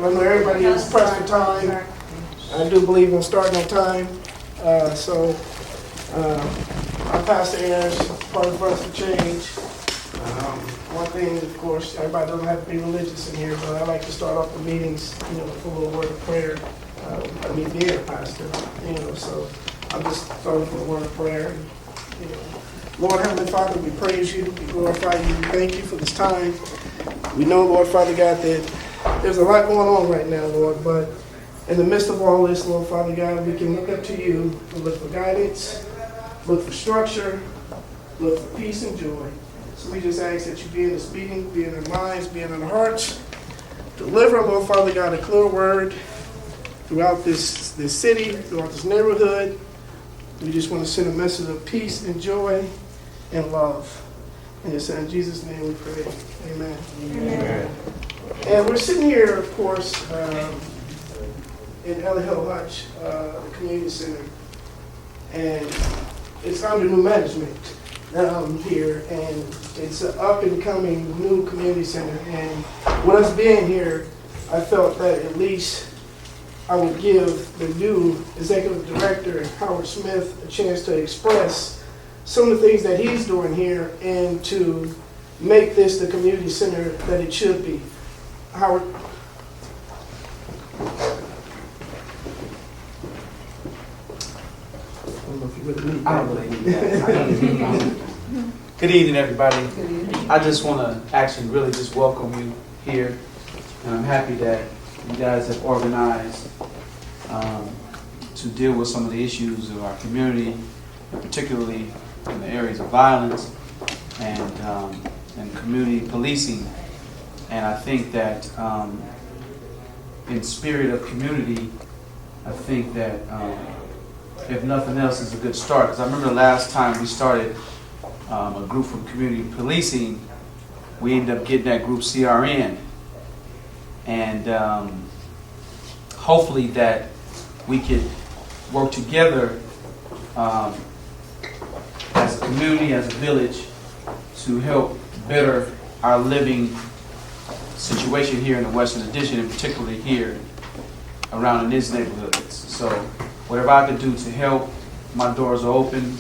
I know everybody is pressed for time. I do believe in starting on time. Our pastor Aaron's part of us to change. One thing, of course, everybody doesn't have to be religious in here, but I like to start off the meetings, with a little word of prayer. Me being a pastor, so I'm just starting with a word of prayer. Lord Heavenly Father, we praise you, we glorify you, we thank you for this time. We know, Lord Father God, that there's a lot going on right now, Lord, but in the midst of all this, Lord Father God, we can look up to you and look for guidance, look for structure, look for peace and joy. So we just ask that you be in this meeting, be in our minds, be in our hearts. Deliver, Lord Father God, a clear word throughout this city, throughout this neighborhood. We just want to send a message of peace and joy and love. In your Son, Jesus' name we pray. Amen. Amen. And we're sitting here, of course, in Ellie Hill Hutch, the community center. And it's under new management here, and it's an up-and-coming new community center. And with us being here, I felt that at least I would give the new executive director, Howard Smith, a chance to express some of the things that he's doing here and to make this the community center that it should be. Howard. I don't believe that. Good evening, everybody. Good evening. I just want to actually really just welcome you here. And I'm happy that you guys have organized to deal with some of the issues of our community, and particularly in the areas of violence and community policing. And I think that in spirit of community, I think that if nothing else, is a good start. Because I remember the last time we started a group from community policing, we ended up getting that group CRN. And hopefully that we could work together as a community, as a village, to help better our living situation here in the Western Addition, and particularly here around in these neighborhoods. So whatever I can do to help, my doors are open.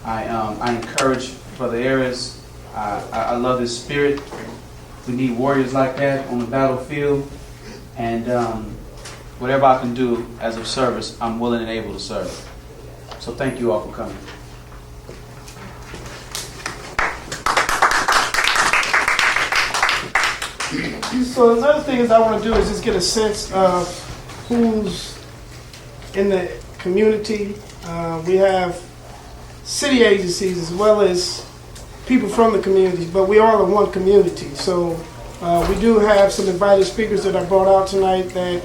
I encourage Brother Ares. I love his spirit. We need warriors like that on the battlefield. And whatever I can do as a service, I'm willing and able to serve. So thank you all for coming. So another thing is I want to do is just get a sense of who's in the community. We have city agencies as well as people from the community, but we all are one community. So we do have some invited speakers that I brought out tonight that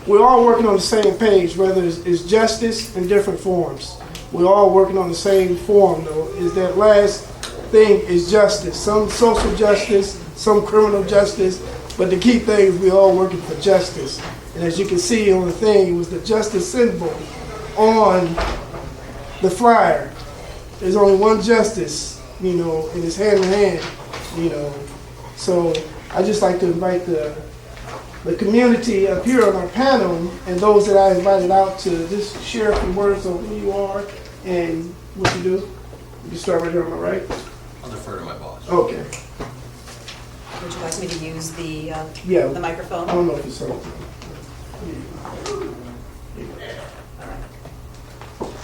we're all working on the same page, whether it's justice in different forms. We're all working on the same form, though, is that last thing is justice. Some social justice, some criminal justice, but the key thing is we're all working for justice. And as you can see on the thing, it was the justice symbol on the flyer. There's only one justice, and it's hand in hand, So I just like to invite the community up here on our panel and those that I invited out to just share a few words on who you are and what you do. You start right here on my right. I'll defer to my boss. Okay. Would you like me to use the microphone? I don't know if you saw it.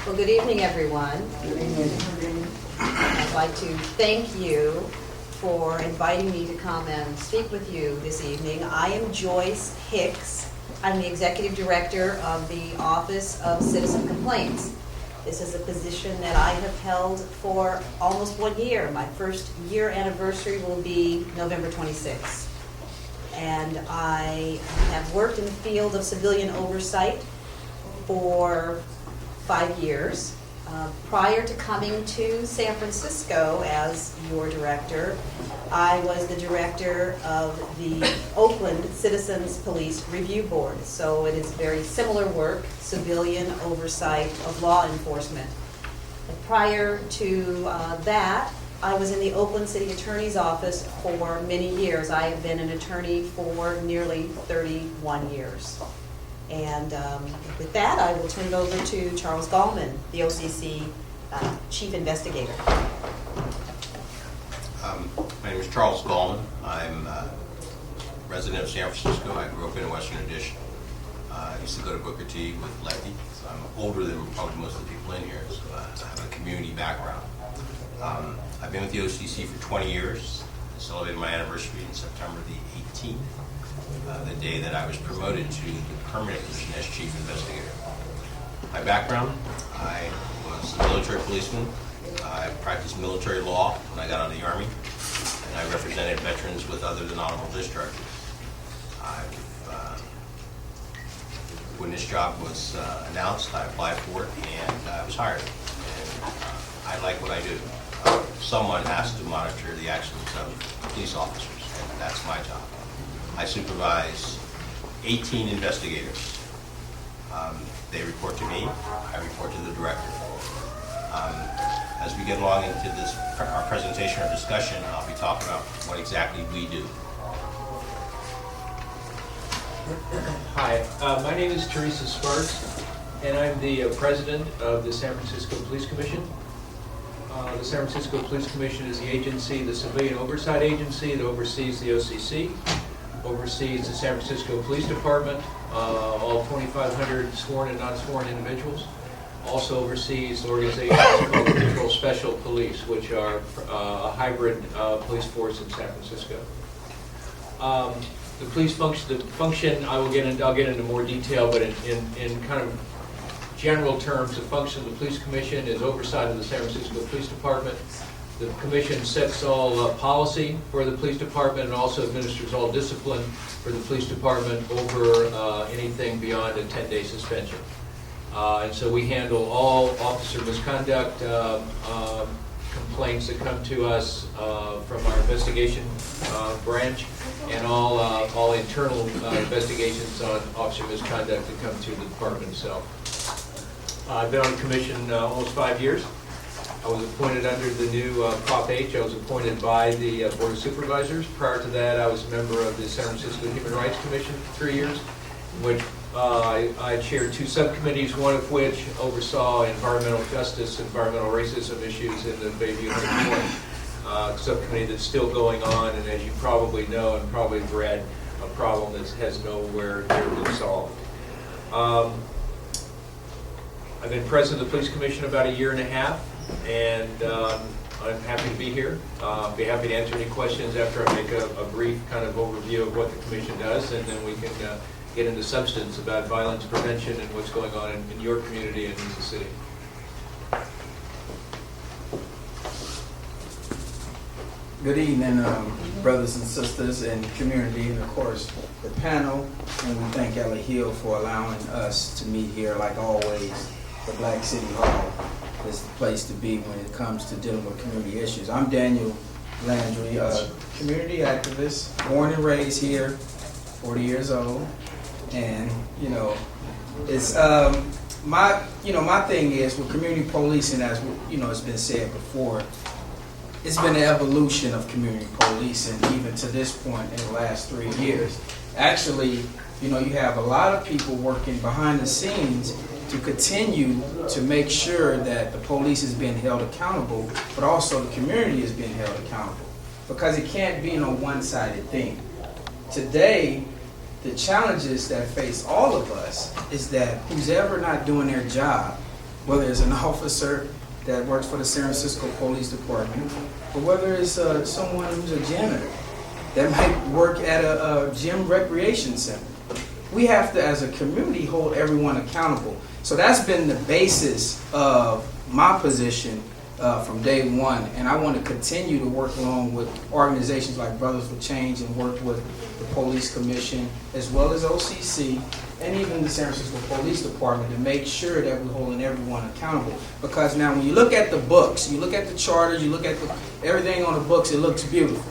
Well, good evening, everyone. I'd like to thank you for inviting me to come and speak with you this evening. I am Joyce Hicks. I'm the Executive Director of the Office of Citizen Complaints. This is a position that I have held for almost 1 year. My first year anniversary will be November 26th. And I have worked in the field of civilian oversight for 5 years. Prior to coming to San Francisco as your director, I was the director of the Oakland Citizens Police Review Board. So it is very similar work, civilian oversight of law enforcement. Prior to that, I was in the Oakland City Attorney's Office for many years. I have been an attorney for nearly 31 years. And with that, I will turn it over to Charles Gallman, the OCC Chief Investigator. My name is Charles Gallman. I'm a resident of San Francisco. I grew up in Western Addition. I used to go to Booker T with Lefty. So I'm older than probably most of the people in here, so I have a community background. I've been with the OCC for 20 years. I celebrated my anniversary in September the 18th, the day that I was promoted to the permanent position as Chief Investigator. My background, I was a military policeman. I practiced military law when I got out of the Army, and I represented veterans with other than honorable discharges. When this job was announced, I applied for it, and I was hired. And I like what I do. Someone has to monitor the actions of police officers, and that's my job. I supervise 18 investigators. They report to me. I report to the director. As we get along into this, our presentation or discussion, I'll be talking about what exactly we do. Hi, my name is Teresa Sparks, and I'm the president of the San Francisco Police Commission. The San Francisco Police Commission is the agency, the civilian oversight agency that oversees the OCC, oversees the San Francisco Police Department, all 2,500 sworn and non-sworn individuals. Also oversees organizations called the Control Special Police, which are a hybrid police force in San Francisco. The police function, I'll get into more detail, but in kind of general terms, the function of the Police Commission is oversight of the San Francisco Police Department. The Commission sets all policy for the Police Department and also administers all discipline for the Police Department over anything beyond a 10-day suspension. And so we handle all officer misconduct complaints that come to us from our investigation branch, and all internal investigations on officer misconduct that come to the department itself. I've been on the commission almost 5 years. I was appointed under the new Prop H. I was appointed by the Board of Supervisors. Prior to that, I was a member of the San Francisco Human Rights Commission for 3 years, in which I chaired 2 subcommittees, one of which oversaw environmental justice, environmental racism issues in the Bayview 120 subcommittee that's still going on, and as you probably know and probably have read, a problem that has nowhere near been solved. I've been president of the Police Commission about 1.5 years, and I'm happy to be here. I'll be happy to answer any questions after I make a brief kind of overview of what the Commission does, and then we can get into substance about violence prevention and what's going on in your community and in the city. Good evening, brothers and sisters and community, and of course the panel. And we thank Ellie Hill for allowing us to meet here. Like always, the Black City Hall is the place to be when it comes to dealing with community issues. I'm Daniel Landry, a community activist, born and raised here, 40 years old, and it's my thing is with community policing, as it's been said before. It's been an evolution of community policing, even to this point in the last 3 years. Actually, you have a lot of people working behind the scenes to continue to make sure that the police is being held accountable, but also the community is being held accountable, because it can't be no one-sided thing. Today, the challenges that face all of us is that who's ever not doing their job, whether it's an officer that works for the San Francisco Police Department, or whether it's someone who's a janitor that might work at a gym recreation center. We have to, as a community, hold everyone accountable. So that's been the basis of my position from day one, and I want to continue to work along with organizations like Brothers for Change and work with the Police Commission, as well as OCC, and even the San Francisco Police Department, to make sure that we're holding everyone accountable. Because now when you look at the books, you look at the charters, you look at everything on the books, it looks beautiful.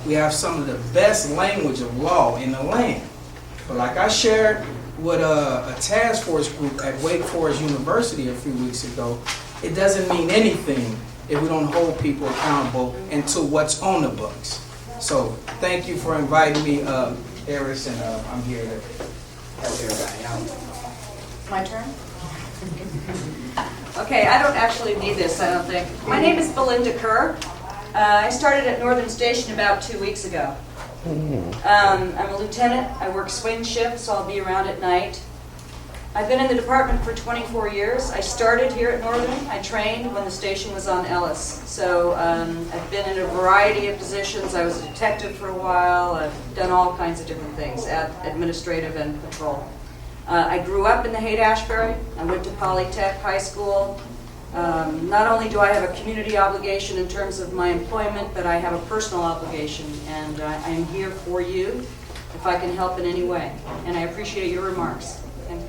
We have some of the best language of law in the land. But like I shared with a task force group at Wake Forest University a few weeks ago, it doesn't mean anything if we don't hold people accountable and to what's on the books. So thank you for inviting me, Eris, and I'm here to help everybody out. My turn? Okay, I don't actually need this, I don't think. My name is Belinda Kerr. I started at Northern Station about 2 weeks ago. I'm a lieutenant. I work swing shift, so I'll be around at night. I've been in the department for 24 years. I started here at Northern. I trained when the station was on Ellis. So I've been in a variety of positions. I was a detective for a while. I've done all kinds of different things, administrative and patrol. I grew up in the Haight-Ashbury. I went to Polytech High School. Not only do I have a community obligation in terms of my employment, but I have a personal obligation, and I am here for you if I can help in any way. And I appreciate your remarks. Thank you.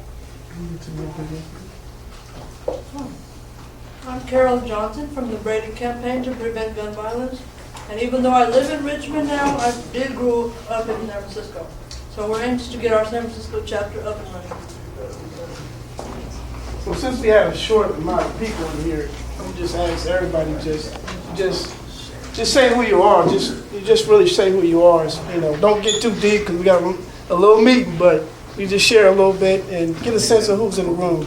I'm Carol Johnson from the Brady Campaign to Prevent Gun Violence. And even though I live in Richmond now, I did grow up in San Francisco. So we're anxious to get our San Francisco chapter up and running. So since we have a short amount of people in here, I'm just ask everybody just say who you are. Just really say who you are. You know, don't get too deep because we got a little meeting, but you just share a little bit and get a sense of who's in the room.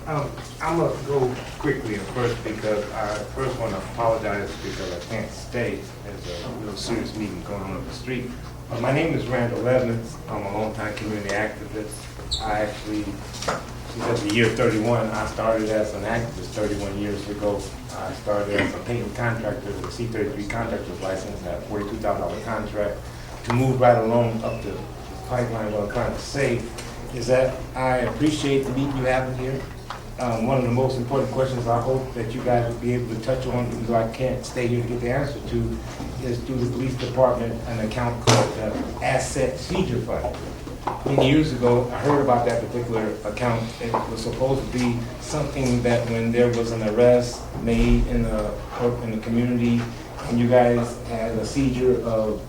I'm going to go quickly at first because I first want to apologize because I can't stay. There's a real serious meeting going on up the street. My name is Randall Evans. I'm a longtime community activist. I actually, since the year 31, I started as an activist 31 years ago. I started as a painting contractor with a C33 contractor's license at a $42,000 contract to move right along up the pipeline. What I'm trying to say is that I appreciate the meeting you have here. One of the most important questions I hope that you guys will be able to touch on, even though I can't stay here to get the answer to, is through the police department an account called the Asset Seizure Fund. Many years ago, I heard about that particular account. It was supposed to be something that when there was an arrest made in the community, and you guys had a seizure of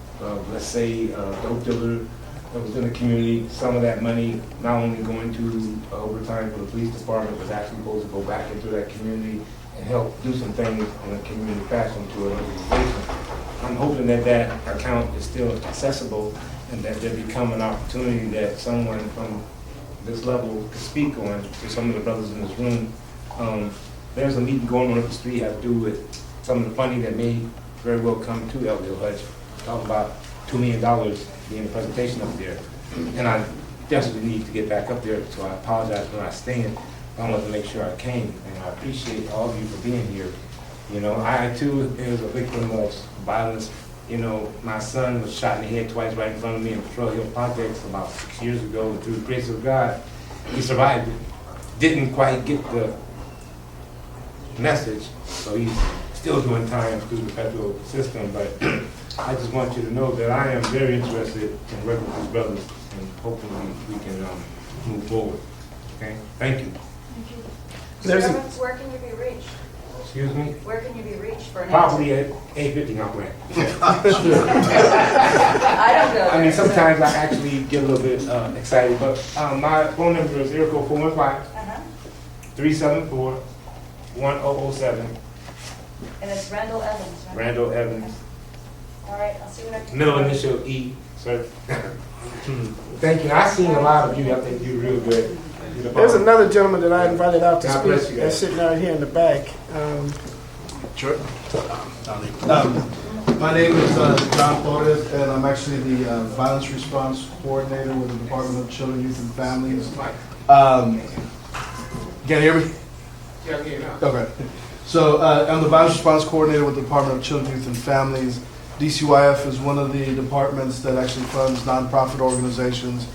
let's say, a dope dealer that was in the community, some of that money not only going to overtime for the police department, was actually supposed to go back into that community and help do some things in a community fashion to an organization. I'm hoping that that account is still accessible and that there become an opportunity that someone from this level could speak on to some of the brothers in this room. There's a meeting going on up the street have to do with some of the funding that may very well come to LDO Hutch. Talking about $2 million being a presentation up there. And I desperately need to get back up there, so I apologize for not staying. I wanted to make sure I came, and I appreciate all of you for being here. You know, I too is a victim of violence. You know, my son was shot in the head twice right in front of me in Patrol Hill Projects about 6 years ago, and through the grace of God, he survived it. Didn't quite get the message, so he's still doing time through the federal system, but I just want you to know that I am very interested in working with these brothers, and hopefully we can move forward. Okay? Thank you. There's a- Where can you be reached? Excuse me? Where can you be reached for an Probably at 850 North Grand. I don't go there. I mean, sometimes I actually get a little bit excited, but my phone number is 415-374-1007. And it's Randall Evans, right? Randall Evans. All right, I'll see what I can do. Middle initial E, sir. Thank you. I've seen a lot of you. I think you're real good. There's another gentleman that I invited out to God bless speak you that's guys. sitting out here in the back. Sure. My name is John Flores, and I'm actually the Violence Response Coordinator with the Department of Children, Youth, and Families. Can you hear me? Yeah, okay, now. Okay. So I'm the Violence Response Coordinator with the Department of Children, Youth, and Families. DCYF is one of the departments that actually funds nonprofit organizations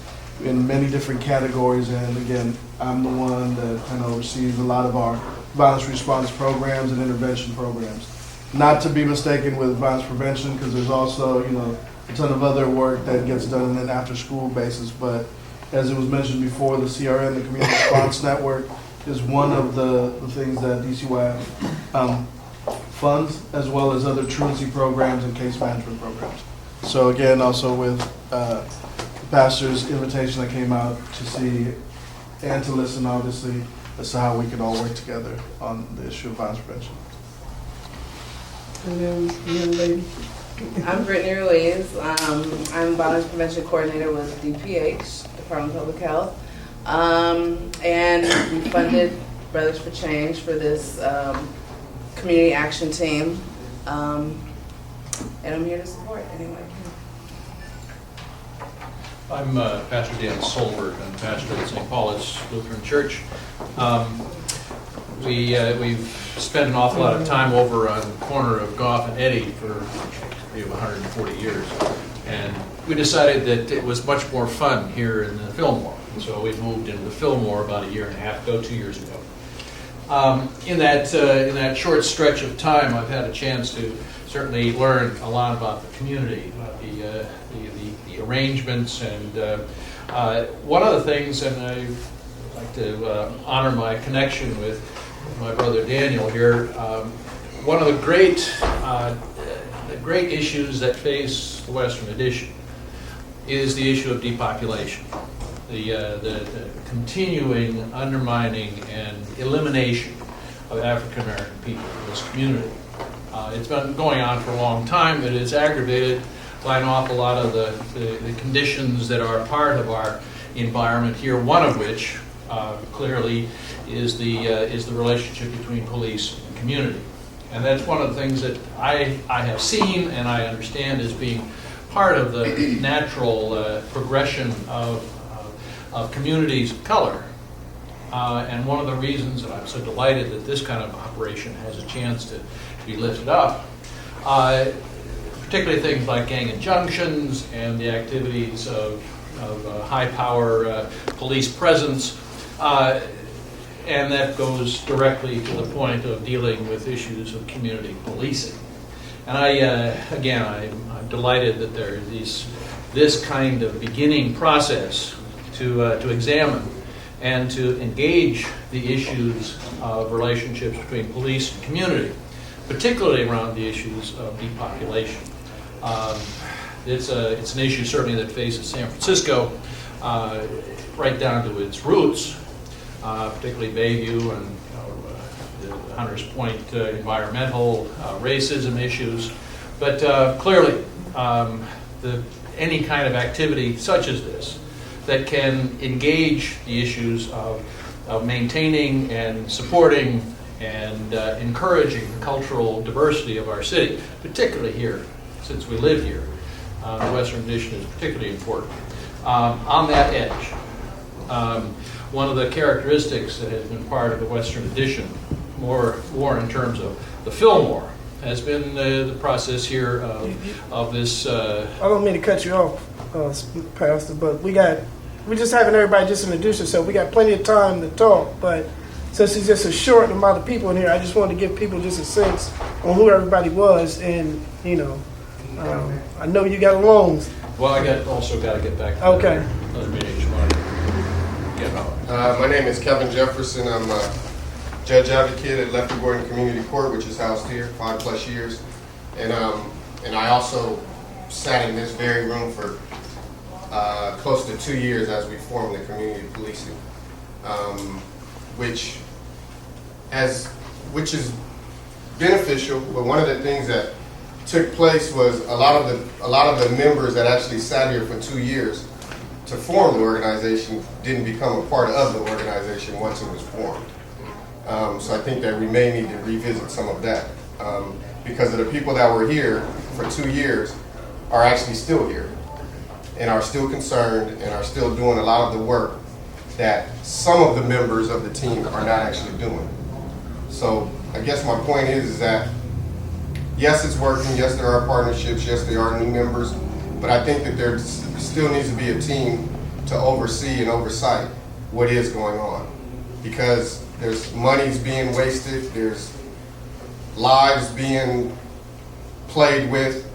in many different categories, and again, I'm the one that kind of oversees a lot of our violence response programs and intervention programs. Not to be mistaken with violence prevention, because there's also, a ton of other work that gets done on an after-school basis, but as it was mentioned before, the CRN, the Community Response Network, is one of the things that DCYF funds, as well as other truancy programs and case management programs. So again, also with the pastor's invitation, I came out to see and to listen, obviously, as to how we could all work together on the issue of violence prevention. And then the young lady. I'm Brittany Ruiz. I'm Violence Prevention Coordinator with DPH, Department of Public Health. And we funded Brothers for Change for this community action team. And I'm here to support anyone I can. I'm Pastor Dan Solberg. I'm pastor at St. Paul's Lutheran Church. We've spent an awful lot of time over on the corner of Goff and Eddy for 140 years. And we decided that it was much more fun here in the Fillmore. And so we moved into the Fillmore about a year and a half ago, 2 years ago. In that short stretch of time, I've had a chance to certainly learn a lot about the community, about the arrangements, and one of the things, and I'd like to honor my connection with my brother Daniel here. One of the great issues that face the Western Addition is the issue of depopulation, the continuing undermining and elimination of African American people in this community. It's been going on for a long time. It is aggravated by an awful lot of the conditions that are part of our environment here, one of which clearly is the relationship between police and community. And that's one of the things that I have seen and I understand as being part of the natural progression of communities of color. And one of the reasons that I'm so delighted that this kind of operation has a chance to be lifted up, particularly things like gang injunctions and the activities of high-power police presence, and that goes directly to the point of dealing with issues of community policing. And I'm delighted that there is this kind of beginning process to examine and to engage the issues of relationships between police and community, particularly around the issues of depopulation. It's an issue certainly that faces San Francisco right down to its roots, particularly Bayview and the Hunters Point environmental racism issues. But clearly, any kind of activity such as this that can engage the issues of maintaining and supporting and encouraging the cultural diversity of our city, particularly here, since we live here. The Western Addition is particularly important. On that edge, one of the characteristics that has been part of the Western Addition, more in terms of the Fillmore, has been the process here of this. I don't mean to cut you off, Pastor, but we just having everybody just introduce themselves. We got plenty of time to talk, but since it's just a short amount of people in here, I just wanted to give people just a sense on who everybody was, and I know you got loans. Well, I also got to get back to another meeting. My name is Kevin Jefferson. I'm a judge advocate at Lefty Gordon Community Court, which is housed here 5+ years, and I also sat in this very room for close to 2 years as we formed the community policing, which is beneficial. But one of the things that took place was a lot of the members that actually sat here for 2 years to form the organization didn't become a part of the organization once it was formed. So I think that we may need to revisit some of that, because of the people that were here for 2 years are actually still here and are still concerned and are still doing a lot of the work that some of the members of the team are not actually doing. So I guess my point is that yes, it's working. Yes, there are partnerships. Yes, there are new members. But I think that there still needs to be a team to oversee and oversight what is going on, because there's monies being wasted. There's lives being played with,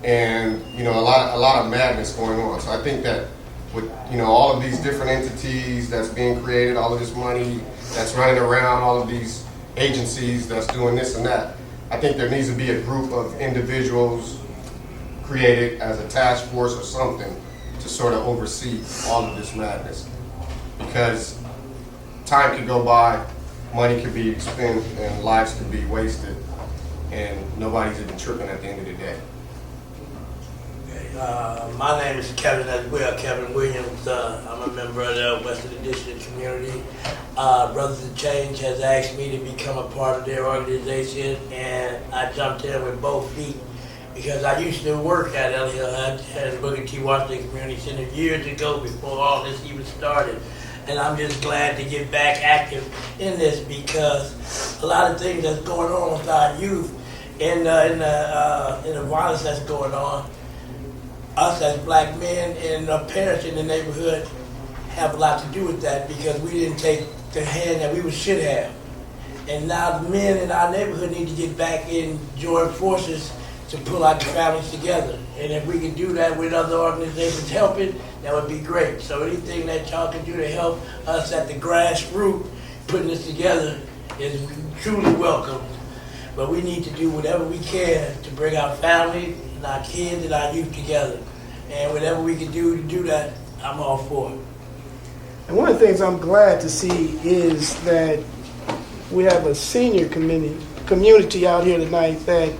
and a lot of madness going on. So I think that with all of these different entities that's being created, all of this money that's running around, all of these agencies that's doing this and that, I think there needs to be a group of individuals created as a task force or something to sort of oversee all of this madness, because time could go by, money could be expended, and lives could be wasted, and nobody's even tripping at the end of the day. My name is Kevin as well, Kevin Williams. I'm a member of the Western Addition community. Brothers of Change has asked me to become a part of their organization, and I jumped in with both feet because I used to work at El Hill. I had Booker T. Washington Community Center years ago before all this even started. And I'm just glad to get back active in this because a lot of things that's going on with our youth and in the violence that's going on, us as black men and our parents in the neighborhood have a lot to do with that because we didn't take the hand that we should have. And now the men in our neighborhood need to get back and join forces to pull our families together. And if we can do that with other organizations helping, that would be great. So anything that y'all can do to help us at the grassroots putting this together is truly welcome. But we need to do whatever we can to bring our families and our kids and our youth together. And whatever we can do to do that, I'm all for it. And one of the things I'm glad to see is that we have a senior community out here tonight that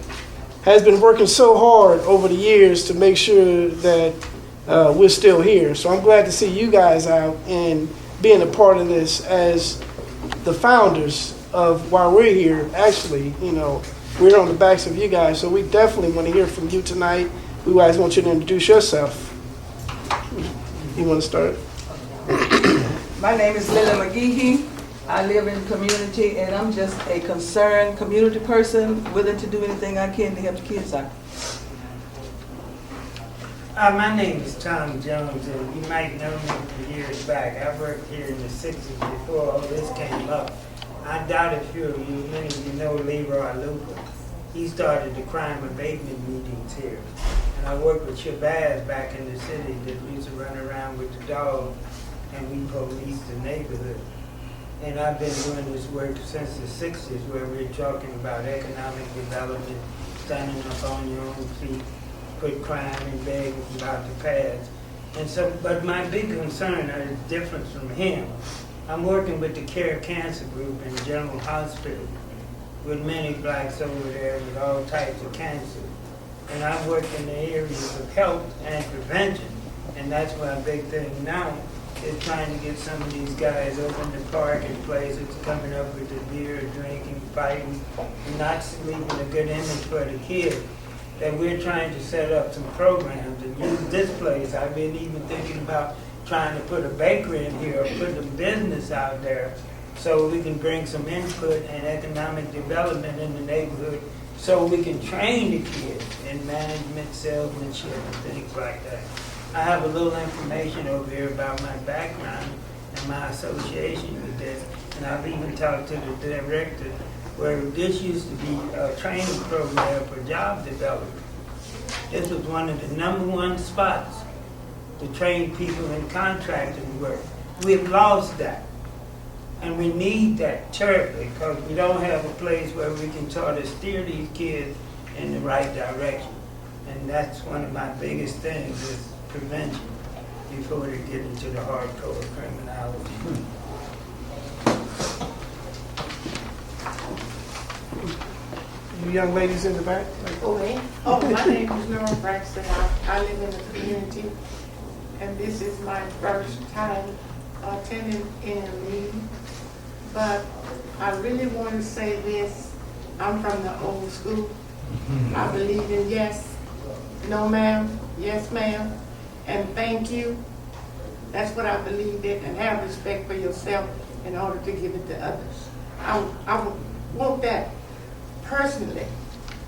has been working so hard over the years to make sure that we're still here. So I'm glad to see you guys out and being a part of this as the founders of why we're here. Actually, we're on the backs of you guys. So we definitely want to hear from you tonight. We guys want you to introduce yourself. You want to start? My name is Lily McGehee. I live in the community, and I'm just a concerned community person, willing to do anything I can to help the kids out. My name is Tom Jones, and you might know me from years back. I worked here in the 60s before all this came up. I doubt if many of you know Leroy Luca. He started the crime abatement meetings here. And I worked with Shabazz back in the city that used to run around with the dog, and we policed the neighborhood. And I've been doing this work since the 60s, where we're talking about economic development, standing up on your own feet, put crime and begging about to pass. And so, but my big concern is different from him. I'm working with the Care Cancer Group in General Hospital with many blacks over there with all types of cancer. And I work in the areas of health and prevention. And that's my big thing now, is trying to get some of these guys over in the park and places coming up with the beer, drinking, fighting, and not leaving a good image for the kids. That we're trying to set up some programs and use this place. I've been even thinking about trying to put a bakery in here or put a business out there so we can bring some input and economic development in the neighborhood so we can train the kids in management, salesmanship, and things like that. I have a little information over here about my background and my association with this, and I've even talked to the director where this used to be a training program for job development. This was one of the #1 spots to train people in contracting work. We've lost that, and we need that terribly because we don't have a place where we can sort of steer these kids in the right direction. And that's one of my biggest things is prevention before they get into the hardcore criminality. You young ladies in the back? Okay. Oh, my name is Nora Braxton. I live in the community, and this is my first time attending in a meeting. But I really want to say this. I'm from the old school. I believe in yes, no ma'am, yes ma'am, and thank you. That's what I believe in, and have respect for yourself in order to give it to others. I want that personally,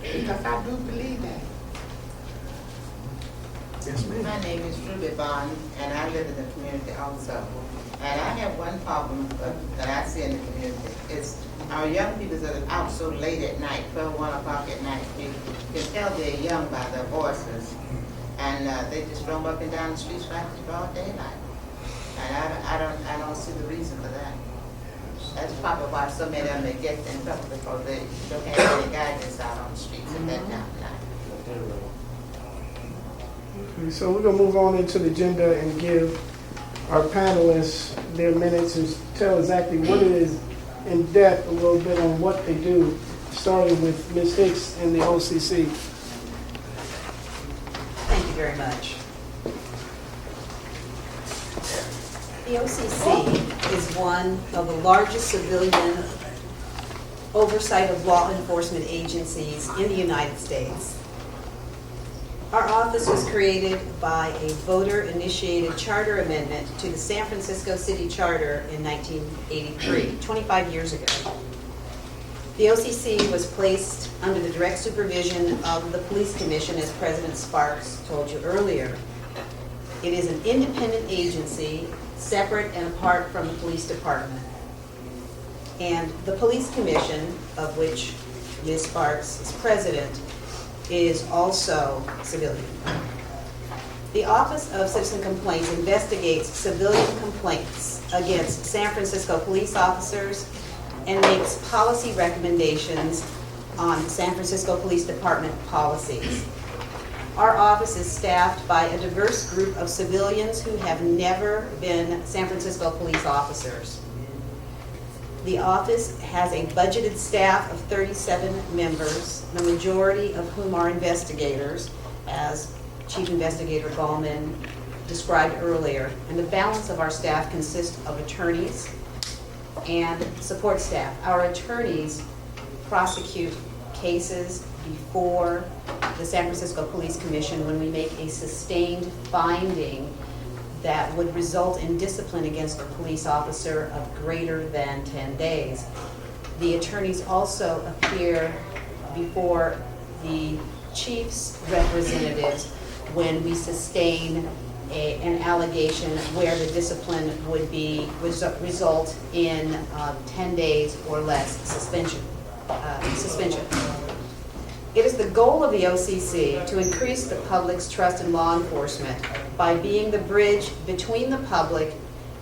because I do believe that. Yes, ma'am. My name is Ruby Bond, and I live in the community also. And I have one problem that I see in the community. It's our young people that are out so late at night, 12, 1 o'clock at night. You can tell they're young by their voices. And they just roam up and down the streets like it's broad daylight. And I don't see the reason for that. That's probably why so many of them may get in trouble, because they don't have any guidance out on the streets at that time of night. Okay, so we're going to move on into the agenda and give our panelists their minutes and tell exactly what it is in depth, a little bit on what they do. starting with Ms. Hicks and the OCC. Thank you very much. The OCC is one of the largest civilian oversight of law enforcement agencies in the United States. Our office was created by a voter-initiated charter amendment to the San Francisco City Charter in 1983, 25 years ago. The OCC was placed under the direct supervision of the Police Commission, as President Sparks told you earlier. It is an independent agency, separate and apart from the police department. And the Police Commission, of which Ms. Sparks is president, is also civilian. The Office of Citizen Complaints investigates civilian complaints against San Francisco police officers and makes policy recommendations on San Francisco Police Department policies. Our office is staffed by a diverse group of civilians who have never been San Francisco police officers. The office has a budgeted staff of 37 members, the majority of whom are investigators, as Chief Investigator Gallman described earlier. And the balance of our staff consists of attorneys and support staff. Our attorneys prosecute cases before the San Francisco Police Commission when we make a sustained finding that would result in discipline against a police officer of greater than 10 days. The attorneys also appear before the chief's representatives when we sustain an allegation where the discipline would result in 10 days or less suspension. It is the goal of the OCC to increase the public's trust in law enforcement by being the bridge between the public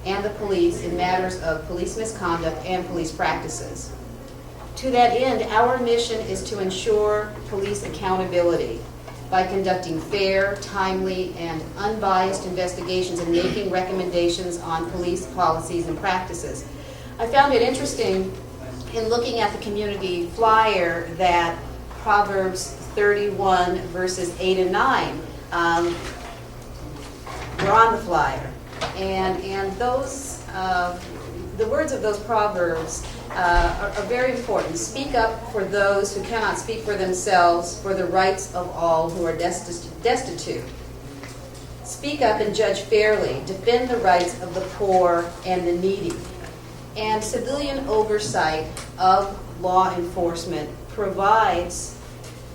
and the police in matters of police misconduct and police practices. To that end, our mission is to ensure police accountability by conducting fair, timely, and unbiased investigations and making recommendations on police policies and practices. I found it interesting in looking at the community flyer that Proverbs 31 verses 8 and 9 were on the flyer. And those, the words of those proverbs are very important. Speak up for those who cannot speak for themselves, for the rights of all who are destitute. Speak up and judge fairly. Defend the rights of the poor and the needy. And civilian oversight of law enforcement provides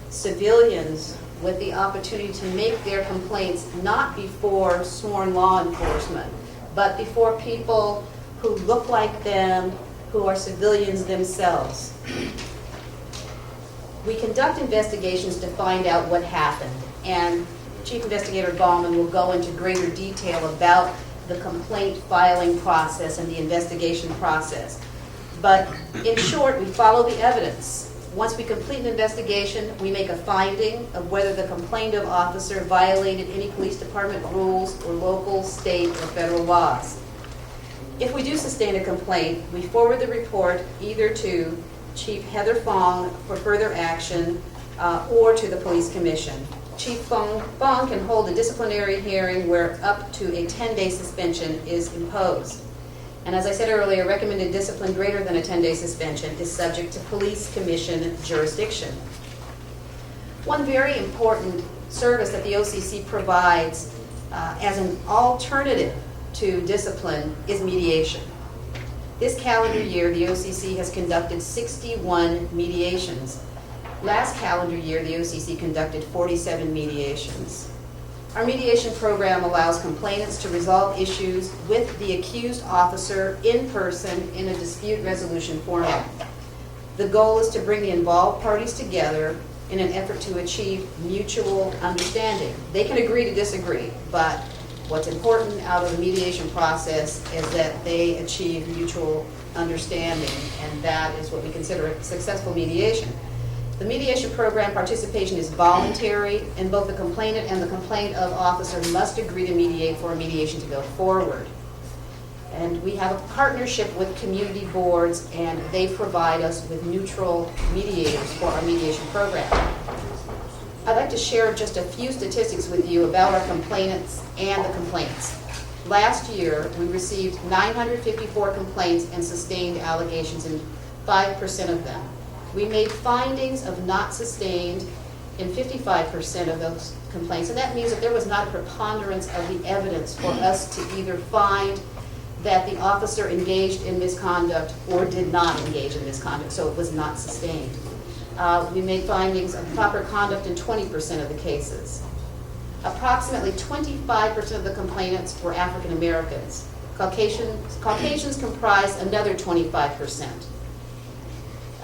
civilians with the opportunity to make their complaints not before sworn law enforcement, but before people who look like them, who are civilians themselves. We conduct investigations to find out what happened, and Chief Investigator Gallman will go into greater detail about the complaint filing process and the investigation process. But in short, we follow the evidence. Once we complete an investigation, we make a finding of whether the complainant officer violated any police department rules or local, state, or federal laws. If we do sustain a complaint, we forward the report either to Chief Heather Fong for further action or to the Police Commission. Chief Fong can hold a disciplinary hearing where up to a 10-day suspension is imposed. And as I said earlier, recommended discipline greater than a 10-day suspension is subject to Police Commission jurisdiction. One very important service that the OCC provides as an alternative to discipline is mediation. This calendar year, the OCC has conducted 61 mediations. Last calendar year, the OCC conducted 47 mediations. Our mediation program allows complainants to resolve issues with the accused officer in person in a dispute resolution format. The goal is to bring the involved parties together in an effort to achieve mutual understanding. They can agree to disagree, but what's important out of the mediation process is that they achieve mutual understanding, and that is what we consider a successful mediation. The mediation program participation is voluntary, and both the complainant and the complaint of officer must agree to mediate for a mediation to go forward. And we have a partnership with community boards, and they provide us with neutral mediators for our mediation program. I'd like to share just a few statistics with you about our complainants and the complaints. Last year, we received 954 complaints and sustained allegations in 5% of them. We made findings of not sustained in 55% of those complaints, and that means that there was not a preponderance of the evidence for us to either find that the officer engaged in misconduct or did not engage in misconduct, so it was not sustained. We made findings of proper conduct in 20% of the cases. Approximately 25% of the complainants were African Americans. Caucasians comprised another 25%.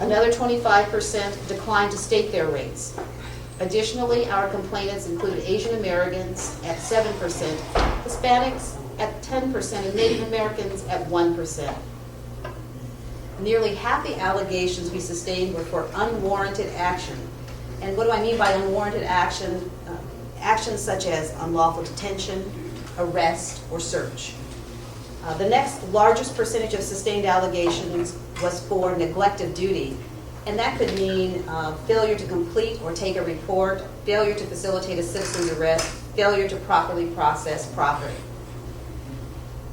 Another 25% declined to state their race. Additionally, our complainants included Asian Americans at 7%, Hispanics at 10%, and Native Americans at 1%. Nearly half the allegations we sustained were for unwarranted action. And what do I mean by unwarranted action? Actions such as unlawful detention, arrest, or search. The next largest percentage of sustained allegations was for neglect of duty. And that could mean failure to complete or take a report, failure to facilitate a citizen's arrest, failure to properly process property.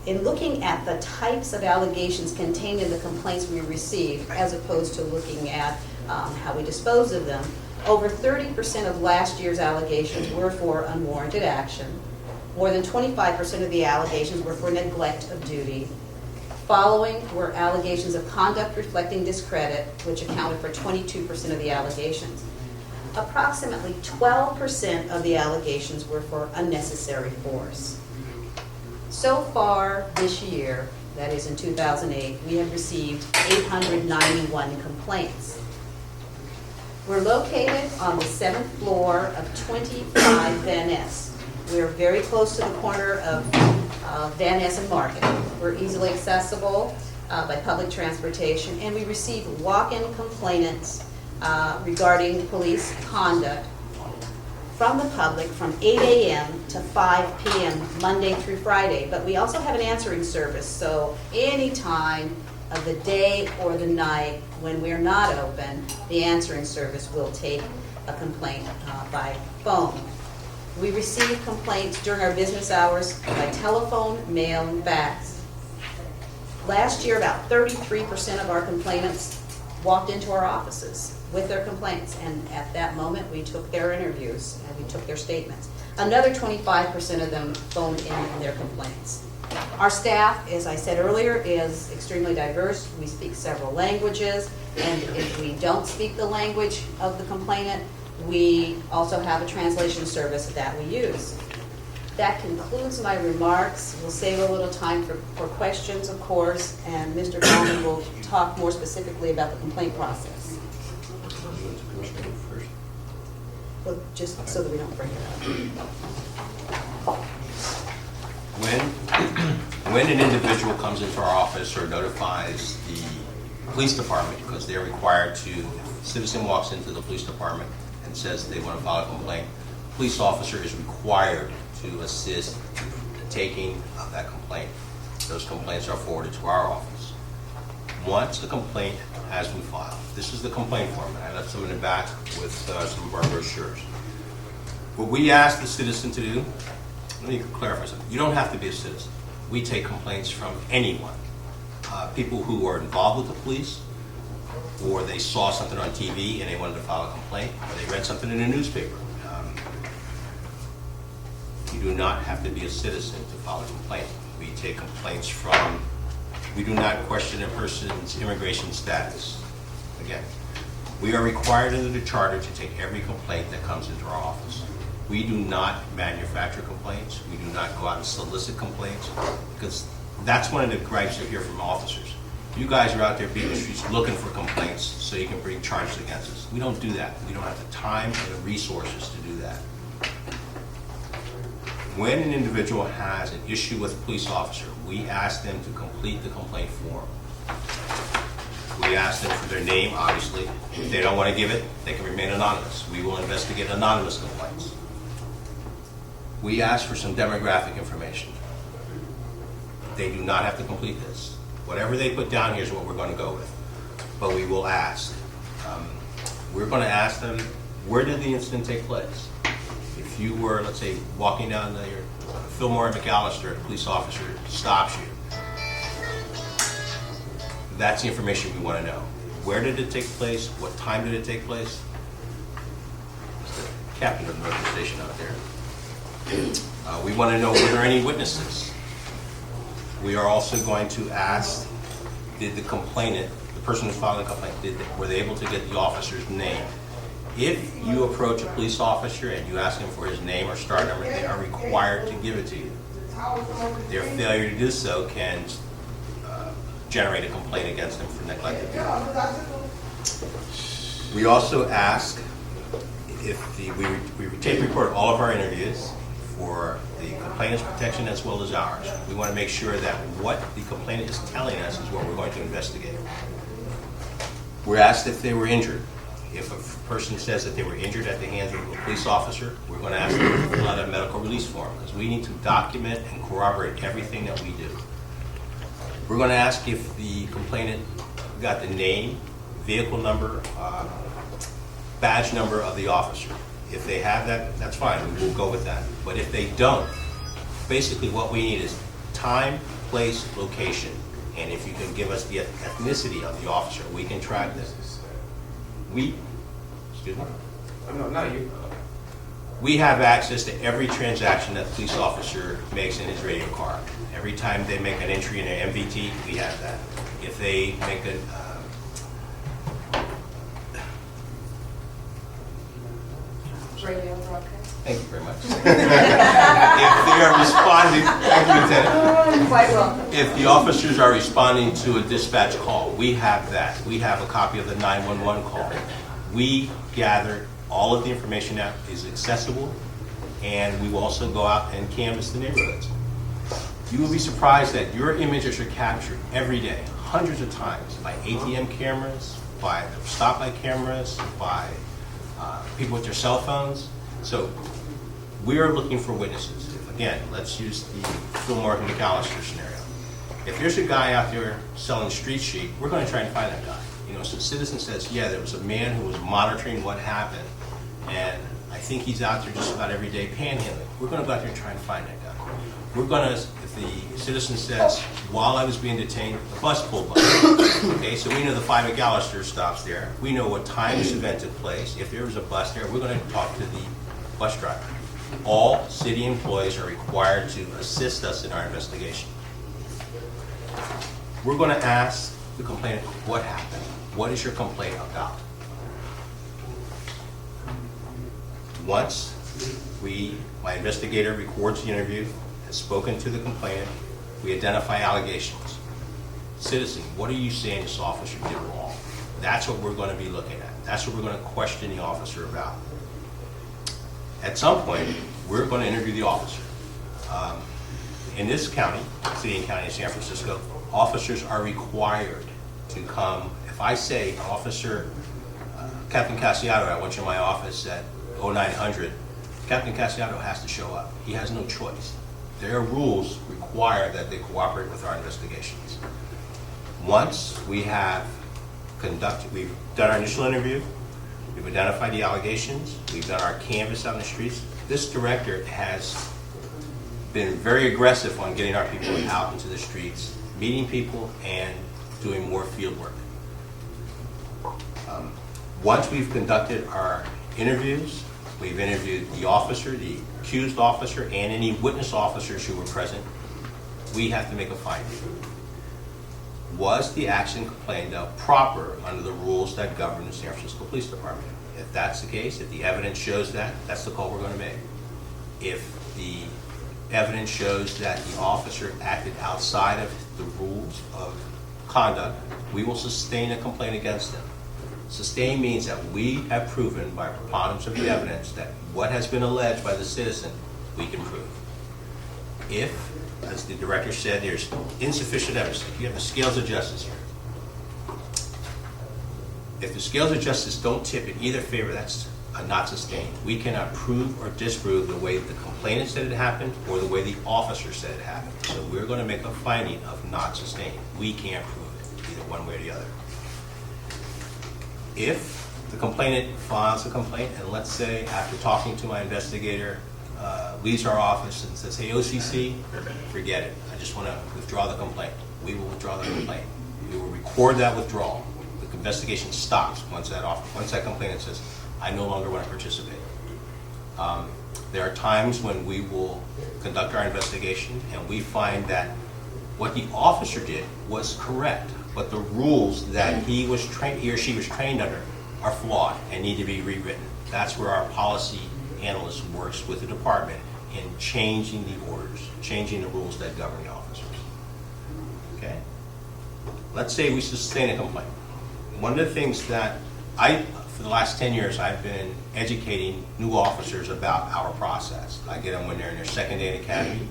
In looking at the types of allegations contained in the complaints we received, as opposed to looking at how we disposed of them, over 30% of last year's allegations were for unwarranted action. More than 25% of the allegations were for neglect of duty. Following were allegations of conduct reflecting discredit, which accounted for 22% of the allegations. Approximately 12% of the allegations were for unnecessary force. So far this year, that is in 2008, we have received 891 complaints. We're located on the 7th floor of 25 Van Ness. We're very close to the corner of Van Ness and Market. We're easily accessible by public transportation, and we receive walk-in complainants regarding police conduct from the public from 8 a.m. to 5 p.m. Monday through Friday. But we also have an answering service, so any time of the day or the night when we're not open, the answering service will take a complaint by phone. We receive complaints during our business hours by telephone, mail, and fax. Last year, about 33% of our complainants walked into our offices with their complaints, and at that moment we took their interviews and we took their statements. Another 25% of them phoned in their complaints. Our staff, as I said earlier, is extremely diverse. We speak several languages, and if we don't speak the language of the complainant, we also have a translation service that we use. That concludes my remarks. We'll save a little time for questions, of course, and Mr. Coleman will talk more specifically about the complaint process. Well, just so that we don't break it up. When an individual comes into our office or notifies the police department, because they're required to, if a citizen walks into the police department and says they want to file a complaint, the police officer is required to assist in taking of that complaint. Those complaints are forwarded to our office. Once a complaint has been filed, this is the complaint form. I left some in the back with some of our brochures. What we ask the citizen to do, let me clarify something. You don't have to be a citizen. We take complaints from anyone. People who are involved with the police, or they saw something on TV and they wanted to file a complaint, or they read something in a newspaper. You do not have to be a citizen to file a complaint. We take complaints from, we do not question a person's immigration status. Again, we are required under the charter to take every complaint that comes into our office. We do not manufacture complaints. We do not go out and solicit complaints, because that's one of the gripes I hear from officers. You guys are out there beating the streets looking for complaints so you can bring charges against us. We don't do that. We don't have the time or the resources to do that. When an individual has an issue with a police officer, we ask them to complete the complaint form. We ask them for their name, obviously. If they don't want to give it, they can remain anonymous. We will investigate anonymous complaints. We ask for some demographic information. They do not have to complete this. Whatever they put down here is what we're going to go with. But we will ask. We're going to ask them, where did the incident take place? If you were, let's say, walking down the Fillmore and McAllister, a police officer stops you, that's the information we want to know. Where did it take place? What time did it take place? It's the captain of the Northern Station out there. We want to know, were there any witnesses? We are also going to ask, did the complainant, the person who's filing a complaint, were they able to get the officer's name? If you approach a police officer and you ask him for his name or star number, they are required to give it to you. Their failure to do so can generate a complaint against them for neglected duty. We also ask if we tape record all of our interviews for the complainant's protection as well as ours. We want to make sure that what the complainant is telling us is what we're going to investigate. We're asked if they were injured. If a person says that they were injured at the hands of a police officer, we're going to ask them to fill out a medical release form because we need to document and corroborate everything that we do. We're going to ask if the complainant got the name, vehicle number, badge number of the officer. If they have that, that's fine. We will go with that. But if they don't, basically what we need is time, place, location. And if you can give us the ethnicity of the officer, we can track this. Excuse me? No, not you. We have access to every transaction that the police officer makes in his radio card. Every time they make an entry in their MVT, we have that. If they make a Radio broadcast. thank you very much. If they are responding, thank you, Lieutenant. Quite welcome. If the officers are responding to a dispatch call, we have that. We have a copy of the 911 call. We gather all of the information that is accessible, and we will also go out and canvass the neighborhoods. You will be surprised that your images are captured every day, hundreds of times, by ATM cameras, by stoplight cameras, by people with their cell phones. So we are looking for witnesses. Again, let's use the Fillmore and McAllister scenario. If there's a guy out there selling street sheet, we're going to try and find that guy. You know, so the citizen says, yeah, there was a man who was monitoring what happened, and I think he's out there just about every day panhandling. We're going to go out there and try and find that guy. We're going to, if the citizen says, while I was being detained, the bus pulled by. Okay, so we know the 5 McAllister stops there. We know what time this event took place. If there was a bus there, we're going to talk to the bus driver. All city employees are required to assist us in our investigation. We're going to ask the complainant, what happened? What is your complaint about? Once my investigator records the interview, has spoken to the complainant, we identify allegations. Citizen, what are you saying this officer did wrong? That's what we're going to be looking at. That's what we're going to question the officer about. At some point, we're going to interview the officer. In this county, city and county of San Francisco, officers are required to come. If I say, Officer Captain Cassiato, I want you in my office at 0900, Captain Cassiato has to show up. He has no choice. Their rules require that they cooperate with our investigations. Once we have we've done our initial interview, we've identified the allegations, we've done our canvass on the streets. This director has been very aggressive on getting our people out into the streets, meeting people, and doing more field work. Once we've conducted our interviews, we've interviewed the officer, the accused officer, and any witness officers who were present, we have to make a finding. Was the action complained of proper under the rules that govern the San Francisco Police Department? If that's the case, if the evidence shows that, that's the call we're going to make. If the evidence shows that the officer acted outside of the rules of conduct, we will sustain a complaint against them. Sustain means that we have proven by preponderance of the evidence that what has been alleged by the citizen, we can prove. If, as the director said, there's insufficient evidence, you have the scales of justice here. If the scales of justice don't tip in either favor, that's a not sustained. We cannot prove or disprove the way the complainant said it happened or the way the officer said it happened. So we're going to make a finding of not sustained. We can't prove it, either one way or the other. If the complainant files a complaint, and let's say after talking to my investigator, leaves our office and says, hey, OCC, forget it. I just want to withdraw the complaint. We will withdraw the complaint. We will record that withdrawal. The investigation stops once that complainant says, I no longer want to participate. There are times when we will conduct our investigation and we find that what the officer did was correct, but the rules that he or she was trained under are flawed and need to be rewritten. That's where our policy analyst works with the department in changing the orders, changing the rules that govern the officers. Okay? Let's say we sustain a complaint. One of the things that for the last 10 years, I've been educating new officers about our process. I get them when they're in their second day in academy,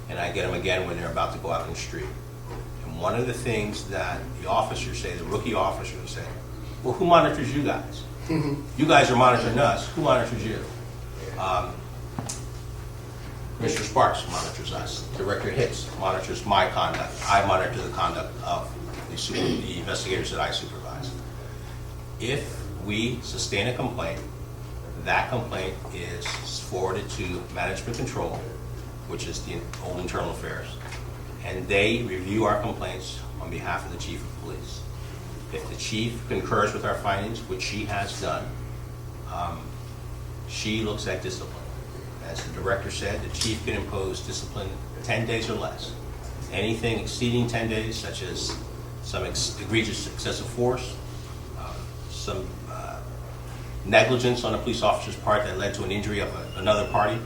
and I get them again when they're about to go out on the street. And one of the things that the officers say, the rookie officers say, well, who monitors you guys? You guys are monitoring us. Who monitors you? Mr. Sparks monitors us. Director Hicks monitors my conduct. I monitor the conduct of the investigators that I supervise. If we sustain a complaint, that complaint is forwarded to management control, which is the old internal affairs, and they review our complaints on behalf of the chief of police. If the chief concurs with our findings, which she has done, she looks at discipline. As the director said, the chief can impose discipline 10 days or less. Anything exceeding 10 days, such as some egregious excessive force, some negligence on a police officer's part that led to an injury of another party,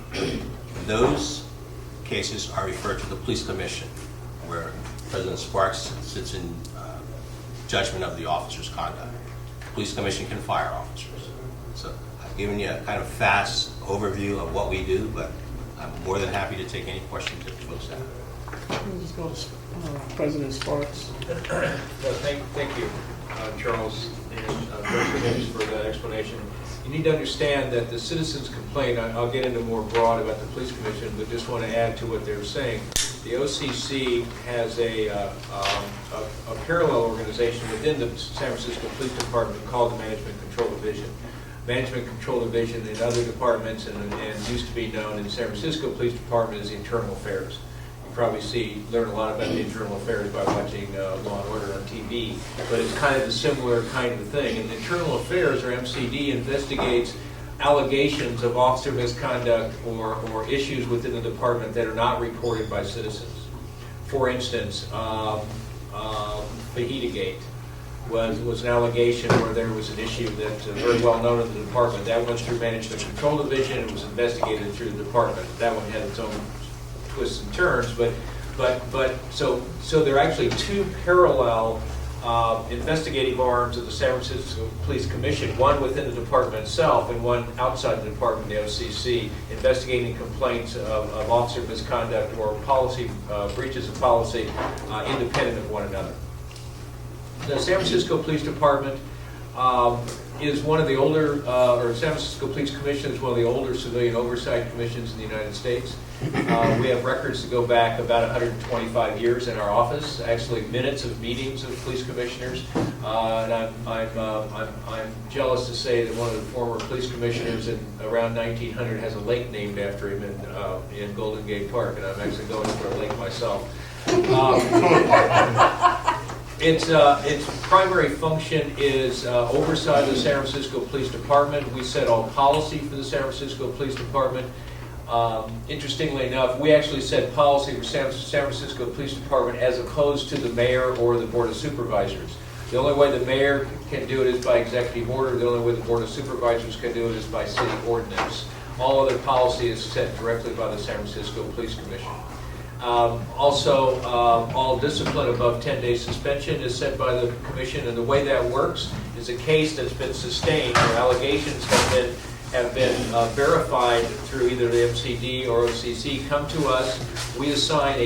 those cases are referred to the police commission, where President Sparks sits in judgment of the officer's conduct. The police commission can fire officers. So I've given you a kind of fast overview of what we do, but I'm more than happy to take any questions that folks have. Let's go to President Sparks. Thank you, Charles, and thanks for that explanation. You need to understand that the citizens' complaint, I'll get into more broad about the police commission, but just want to add to what they're saying. The OCC has a parallel organization within the San Francisco Police Department called the Management Control Division. Management Control Division in other departments and used to be known in the San Francisco Police Department as the Internal Affairs. You probably learn a lot about the internal affairs by watching Law and Order on TV, but it's kind of a similar kind of thing. And the Internal Affairs, or MCD, investigates allegations of officer misconduct or issues within the department that are not reported by citizens. For instance, Fajita-gate was an allegation where there was an issue that's very well known in the department. That went through Management Control Division and was investigated through the department. That one had its own twists and turns, so there are actually two parallel investigative arms of the San Francisco Police Commission, one within the department itself and one outside the department, the OCC, investigating complaints of officer misconduct or policy breaches of policy independent of one another. The San Francisco Police Department is one of the older, or San Francisco Police Commission is one of the older civilian oversight commissions in the United States. We have records that go back about 125 years in our office, actually minutes of meetings of police commissioners. And I'm jealous to say that one of the former police commissioners in around 1900 has a lake named after him in Golden Gate Park, and I'm actually going for a lake myself. Its primary function is oversight of the San Francisco Police Department. We set all policy for the San Francisco Police Department. Interestingly enough, we actually set policy for San Francisco Police Department as opposed to the mayor or the Board of Supervisors. The only way the mayor can do it is by executive order. The only way the Board of Supervisors can do it is by city ordinance. All other policy is set directly by the San Francisco Police Commission. Also, all discipline above 10 days suspension is set by the commission, and the way that works is a case that's been sustained or allegations have been verified through either the MCD or OCC come to us. We assign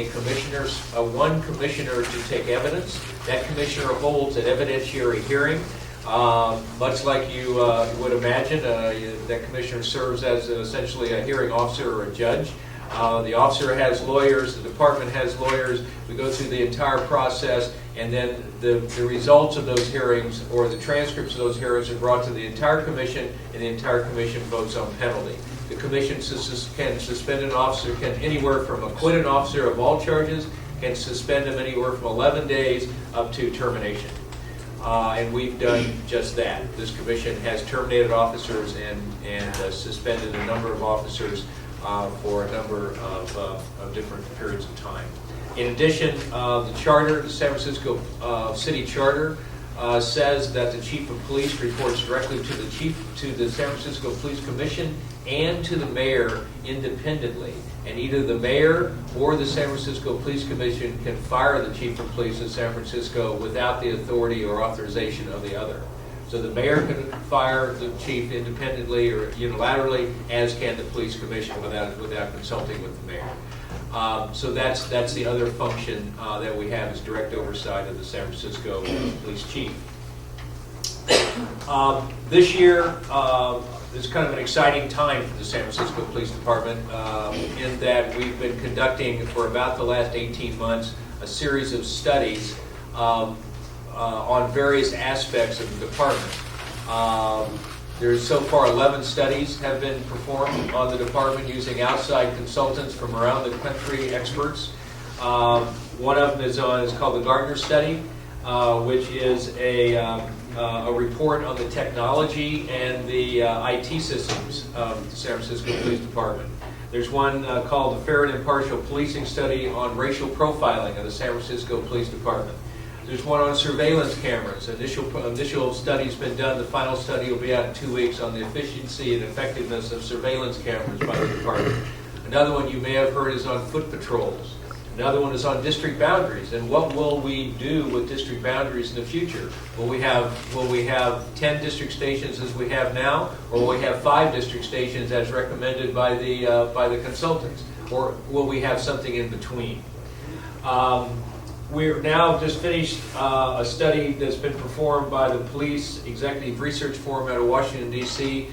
one commissioner to take evidence. That commissioner holds an evidentiary hearing Much like you would imagine, that commissioner serves as essentially a hearing officer or a judge. The officer has lawyers, the department has lawyers. We go through the entire process, and then the results of those hearings or the transcripts of those hearings are brought to the entire commission, and the entire commission votes on penalty. The commission can suspend an officer, can anywhere from acquit an officer of all charges, can suspend them anywhere from 11 days up to termination. And we've done just that. This commission has terminated officers and suspended a number of officers for a number of different periods of time. In addition, the charter, the San Francisco City Charter, says that the chief of police reports directly to the San Francisco Police Commission and to the mayor independently. And either the mayor or the San Francisco Police Commission can fire the chief of police in San Francisco without the authority or authorization of the other. So the mayor can fire the chief independently or unilaterally, as can the police commission without consulting with the mayor. So that's the other function that we have, is direct oversight of the San Francisco police chief. This year is kind of an exciting time for the San Francisco Police Department in that we've been conducting for about the last 18 months a series of studies on various aspects of the department. There's so far 11 studies have been performed on the department using outside consultants from around the country, experts. One of them is called the Gardner Study, which is a report on the technology and the IT systems of the San Francisco Police Department. There's one called the Fair and Impartial Policing Study on racial profiling of the San Francisco Police Department. There's one on surveillance cameras. Initial study's been done. The final study will be out in 2 weeks on the efficiency and effectiveness of surveillance cameras by the department. Another one you may have heard is on foot patrols. Another one is on district boundaries, and what will we do with district boundaries in the future? Will we have 10 district stations as we have now, or will we have 5 district stations as recommended by the consultants, or will we have something in between? We're now just finished a study that's been performed by the Police Executive Research Forum out of Washington, D.C.,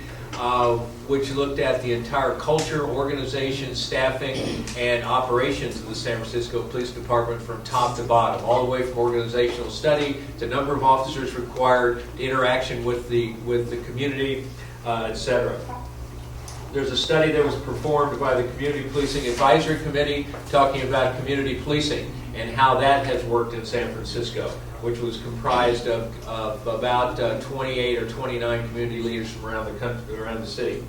which looked at the entire culture, organization, staffing, and operations of the San Francisco Police Department from top to bottom, all the way from organizational study to number of officers required, interaction with the community, etc. There's a study that was performed by the Community Policing Advisory Committee talking about community policing and how that has worked in San Francisco, which was comprised of about 28 or 29 community leaders from around the country, around the city.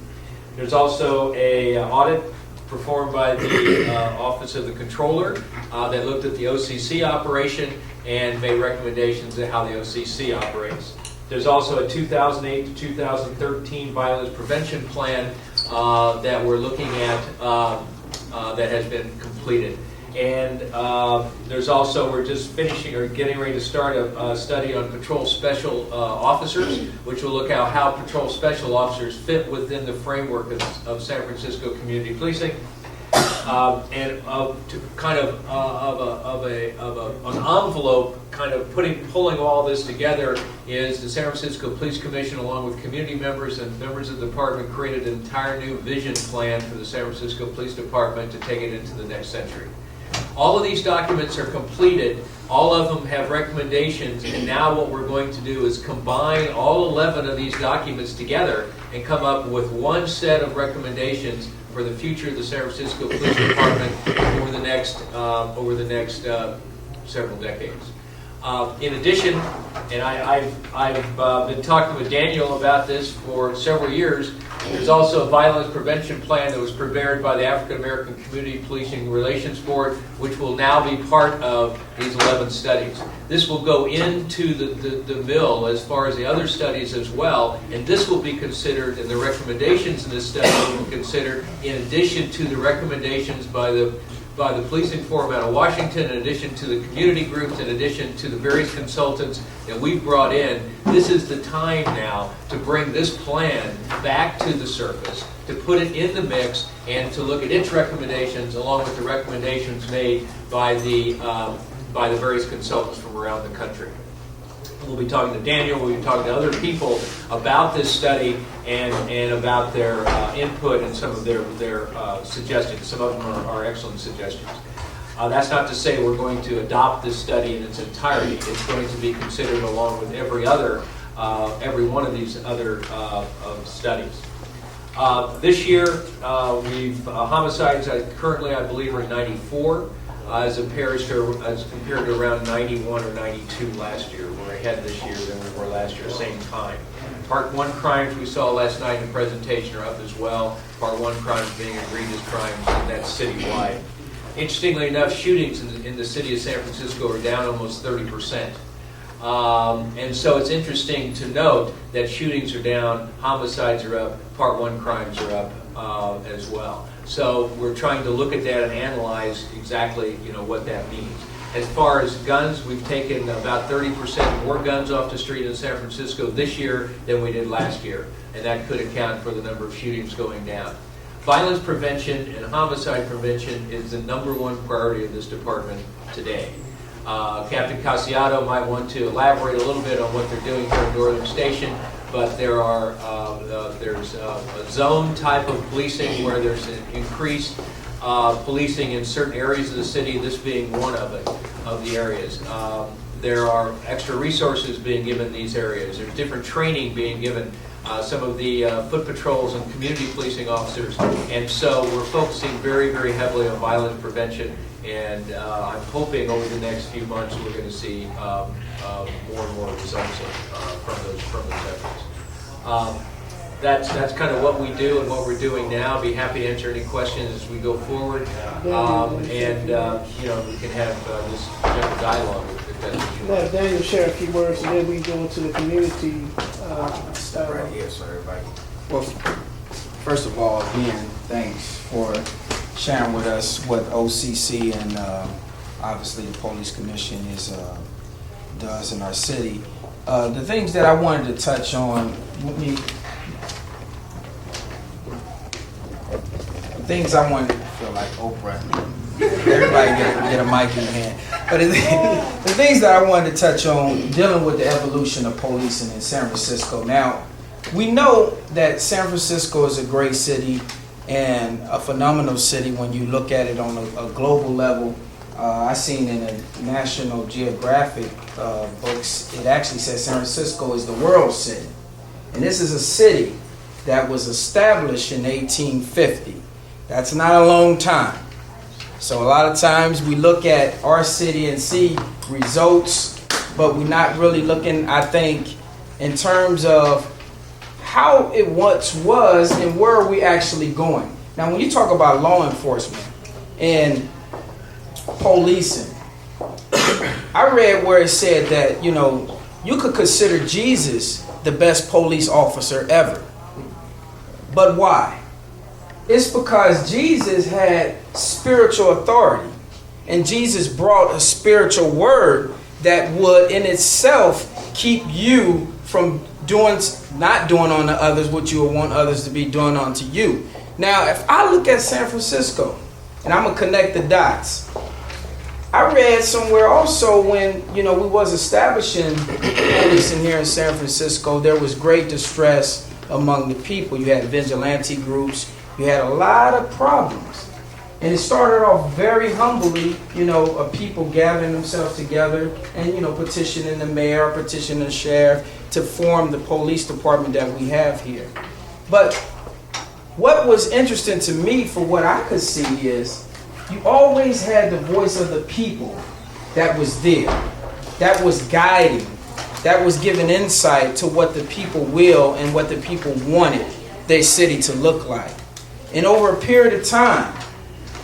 There's also an audit performed by the Office of the Controller that looked at the OCC operation and made recommendations on how the OCC operates. There's also a 2008 to 2013 violence prevention plan that we're looking at that has been completed. And there's also, we're just finishing or getting ready to start a study on patrol special officers, which will look at how patrol special officers fit within the framework of San Francisco community policing. And to kind of an envelope, kind of pulling all this together, is the San Francisco Police Commission, along with community members and members of the department, created an entire new vision plan for the San Francisco Police Department to take it into the next century. All of these documents are completed. All of them have recommendations, and now what we're going to do is combine all 11 of these documents together and come up with one set of recommendations for the future of the San Francisco Police Department over the next several decades. In addition, and I've been talking with Daniel about this for several years, there's also a violence prevention plan that was prepared by the African American Community Policing Relations Board, which will now be part of these 11 studies. This will go into the mill as far as the other studies as well, and this will be considered, and the recommendations in this study will be considered in addition to the recommendations by the Policing Forum out of Washington, in addition to the community groups, in addition to the various consultants that we've brought in. This is the time now to bring this plan back to the surface, to put it in the mix, and to look at its recommendations along with the recommendations made by the various consultants from around the country. We'll be talking to Daniel, we'll be talking to other people about this study and about their input and some of their suggestions. Some of them are excellent suggestions. That's not to say we're going to adopt this study in its entirety. It's going to be considered along with every one of these other studies. This year, homicides currently, I believe, are 94, as compared to around 91 or 92 last year. We're ahead this year than we were last year, same time. Part 1 crimes we saw last night in the presentation are up as well. Part 1 crimes being egregious crimes, and that's citywide. Interestingly enough, shootings in the city of San Francisco are down almost 30%. And so it's interesting to note that shootings are down, homicides are up, Part 1 crimes are up as well. So we're trying to look at that and analyze exactly, what that means. As far as guns, we've taken about 30% more guns off the street in San Francisco this year than we did last year, and that could account for the number of shootings going down. Violence prevention and homicide prevention is the #1 priority of this department today. Captain Casiato might want to elaborate a little bit on what they're doing here in Northern Station, but there's a zone type of policing where there's an increased policing in certain areas of the city, this being one of the areas. There are extra resources being given these areas. There's different training being given. Some of the foot patrols and community policing officers, and so we're focusing very, very heavily on violence prevention, and I'm hoping over the next few months we're going to see more and more results from those efforts. That's kind of what we do and what we're doing now. I'll be happy to answer any questions as we go forward, and we can have this general dialogue if that's what you want. Daniel, share a few words, and then we go into the community style. Right here, so everybody. Well, first of all, again, thanks for sharing with us what OCC and obviously the Police Commission does in our city. The things that I wanted to touch on, things I wanted to feel like Oprah. Everybody get a mic in the hand. But the things that I wanted to touch on, dealing with the evolution of policing in San Francisco. Now, we know that San Francisco is a great city and a phenomenal city when you look at it on a global level. I seen in a National Geographic books, it actually says San Francisco is the world city. And this is a city that was established in 1850. That's not a long time. So a lot of times we look at our city and see results, but we're not really looking, I think, in terms of how it once was and where are we actually going. Now, when you talk about law enforcement and policing, I read where it said that, you could consider Jesus the best police officer ever. But why? It's because Jesus had spiritual authority, and Jesus brought a spiritual word that would in itself keep you from not doing unto others what you would want others to be doing unto you. Now, if I look at San Francisco, and I'm going to connect the dots, I read somewhere also when, we was establishing policing here in San Francisco, there was great distress among the people. You had vigilante groups. You had a lot of problems. And it started off very humbly, of people gathering themselves together and, petitioning the mayor, petitioning the sheriff to form the police department that we have here. But what was interesting to me for what I could see is you always had the voice of the people that was there, that was guiding, that was giving insight to what the people will and what the people wanted their city to look like. And over a period of time,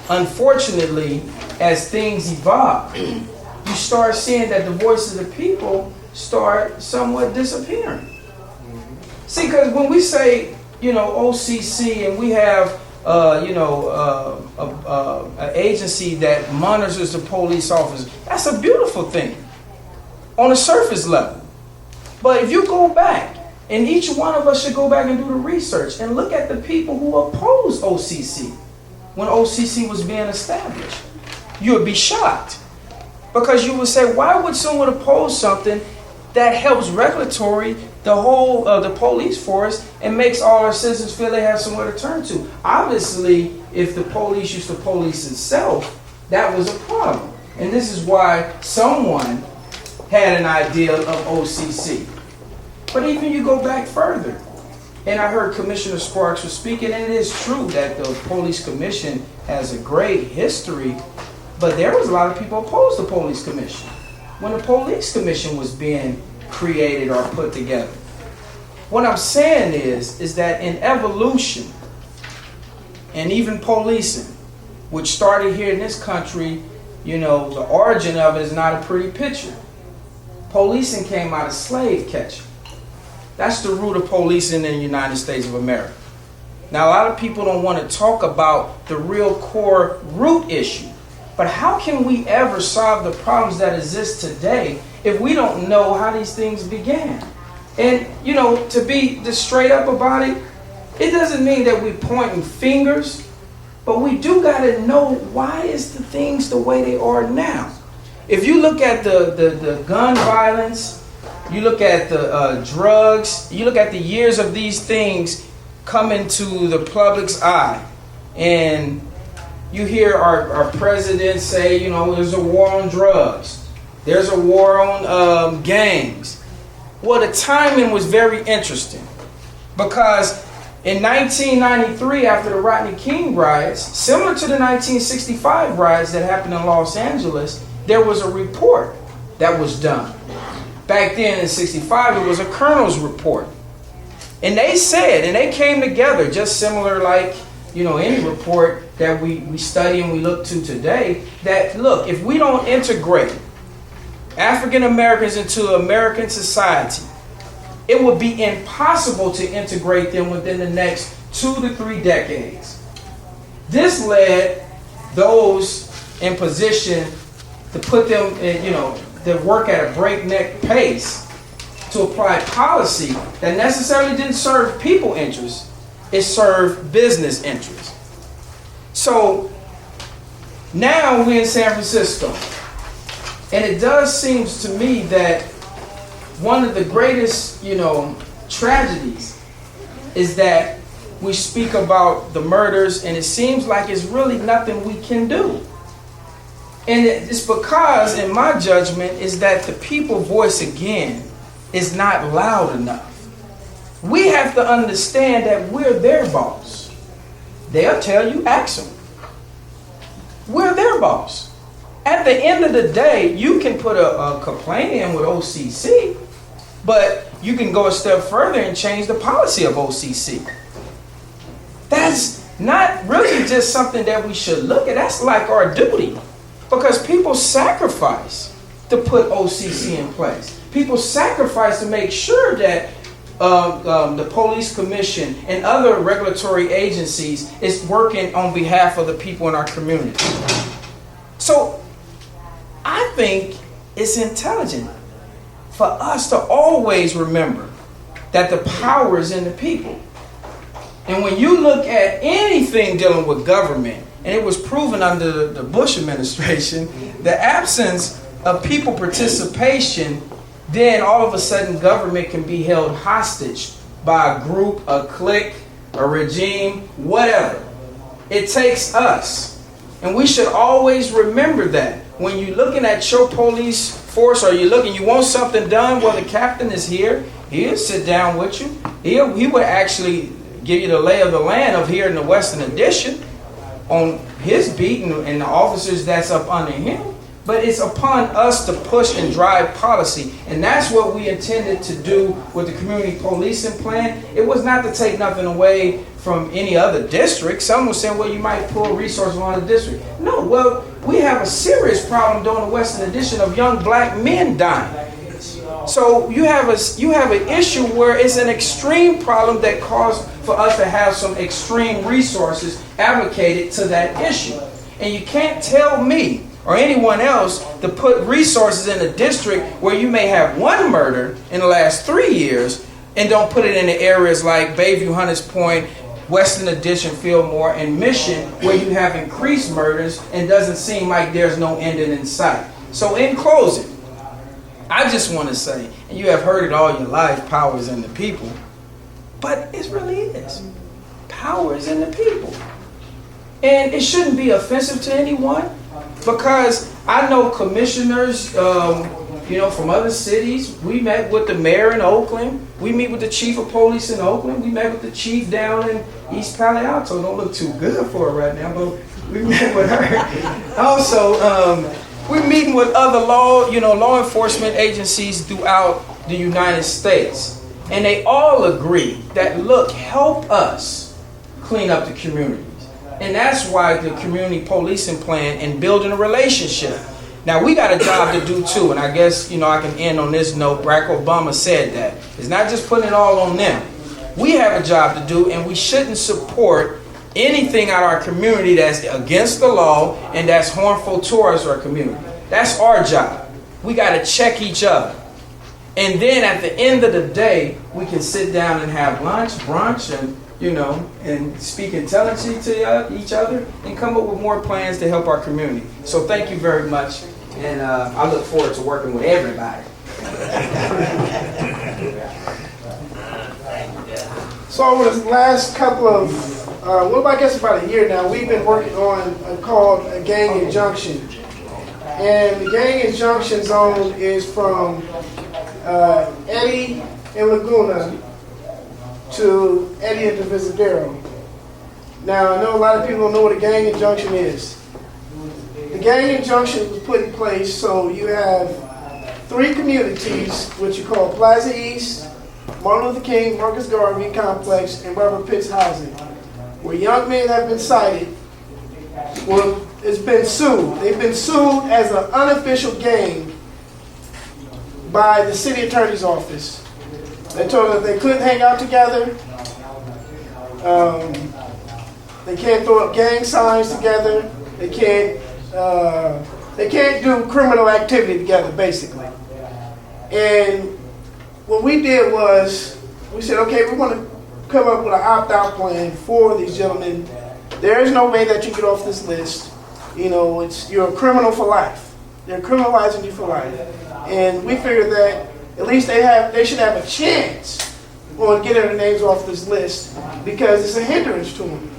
unfortunately, as things evolve, you start seeing that the voice of the people start somewhat disappearing. See, because when we say, OCC, and we have, an agency that monitors the police officers, that's a beautiful thing on a surface level. But if you go back, and each one of us should go back and do the research and look at the people who opposed OCC when OCC was being established, you would be shocked. Because you would say, why would someone oppose something that helps regulatory the whole the police force and makes all our citizens feel they have somewhere to turn to. Obviously, if the police used to police itself, that was a problem. And this is why someone had an idea of OCC. But even you go back further, and I heard Commissioner Sparks was speaking, and it is true that the Police Commission has a great history, but there was a lot of people opposed to the Police Commission when the Police Commission was being created or put together. What I'm saying is that in evolution, and even policing, which started here in this country, you know, the origin of it is not a pretty picture. Policing came out of slave catching. That's the root of policing in the United States of America. Now, a lot of people don't want to talk about the real core root issue. But how can we ever solve the problems that exist today if we don't know how these things began? And, you know, to be just straight up about it, it doesn't mean that we're pointing fingers, but we do got to know why is the things the way they are now. If you look at the gun violence, you look at the drugs, you look at the years of these things coming to the public's eye, and you hear our president say, you know, there's a war on drugs. There's a war on gangs. Well, the timing was very interesting because in 1993, after the Rodney King riots, similar to the 1965 riots that happened in Los Angeles, there was a report that was done. Back then in 65, it was a colonel's report. And they said, and they came together just similar like, you know, any report that we study and we look to today, that look, if we don't integrate African Americans into American society, it would be impossible to integrate them within the next 2 to 3 decades. This led those in position to put them in, you know, to work at a breakneck pace to apply policy that necessarily didn't serve people interests, it served business interests. So now we're in San Francisco, and it does seem to me that one of the greatest, you know, tragedies is that we speak about the murders, and it seems like it's really nothing we can do. And it's because, in my judgment, is that the people voice again is not loud enough. We have to understand that we're their boss. They'll tell you, ask them. We're their boss. At the end of the day, you can put a complaint in with OCC, but you can go a step further and change the policy of OCC. That's not really just something that we should look at. That's like our duty. Because people sacrifice to put OCC in place. People sacrifice to make sure that the police commission and other regulatory agencies is working on behalf of the people in our community. So I think it's intelligent for us to always remember that the power is in the people. And when you look at anything dealing with government, and it was proven under the Bush administration, the absence of people participation, then all of a sudden government can be held hostage by a group, a clique, a regime, whatever. It takes us. And we should always remember that. When you're looking at your police force, or you want something done, well, the captain is here. He'll sit down with you. He would actually give you the lay of the land of here in the Western Addition on his beat and the officers that's up under him. But it's upon us to push and drive policy. And that's what we intended to do with the community policing plan. It was not to take nothing away from any other district. Some were saying, well, you might pull resources on the district. No, well, we have a serious problem during the Western Addition of young black men dying. So you have an issue where it's an extreme problem that caused for us to have some extreme resources allocated to that issue. And you can't tell me or anyone else to put resources in a district where you may have one murder in the last 3 years and don't put it in the areas like Bayview, Hunters Point, Western Addition, Fillmore, and Mission, where you have increased murders and doesn't seem like there's no ending in sight. So in closing, I just want to say, and you have heard it all your life, power is in the people, but it really is. Power is in the people. And it shouldn't be offensive to anyone, because I know commissioners, from other cities. We met with the mayor in Oakland. We meet with the chief of police in Oakland. We met with the chief down in East Palo Alto. Don't look too good for her right now, but we met with her. Also, we're meeting with other law enforcement agencies throughout the United States. And they all agree that, look, help us clean up the communities. And that's why the community policing plan and building a relationship. Now, we got a job to do too, and I guess, I can end on this note. Barack Obama said that. It's not just putting it all on them. We have a job to do, and we shouldn't support anything out of our community that's against the law and that's harmful towards our community. That's our job. We got to check each other. And then at the end of the day, we can sit down and have lunch, brunch, and speak intelligently to each other and come up with more plans to help our community. So thank you very much. And I look forward to working with everybody. So over the last couple of, I guess about a year now, we've been working on called a gang injunction. And the gang injunction zone is from Eddie and Laguna to Eddie and Divisadero. Now, I know a lot of people don't know what a gang injunction is. The gang injunction was put in place so you have 3 communities, which you call Plaza East, Martin Luther King, Marcus Garvey Complex, and Robert Pitts Housing, where young men have been cited. Well, it's been sued. They've been sued as an unofficial gang by the city attorney's office. They told them they couldn't hang out together. They can't throw up gang signs together. They can't do criminal activity together, basically. And what we did was, we said, okay, we're going to come up with an opt-out plan for these gentlemen. There is no way that you get off this list. You're a criminal for life. They're criminalizing you for life. And we figured that at least they should have a chance on getting their names off this list, because it's a hindrance to them.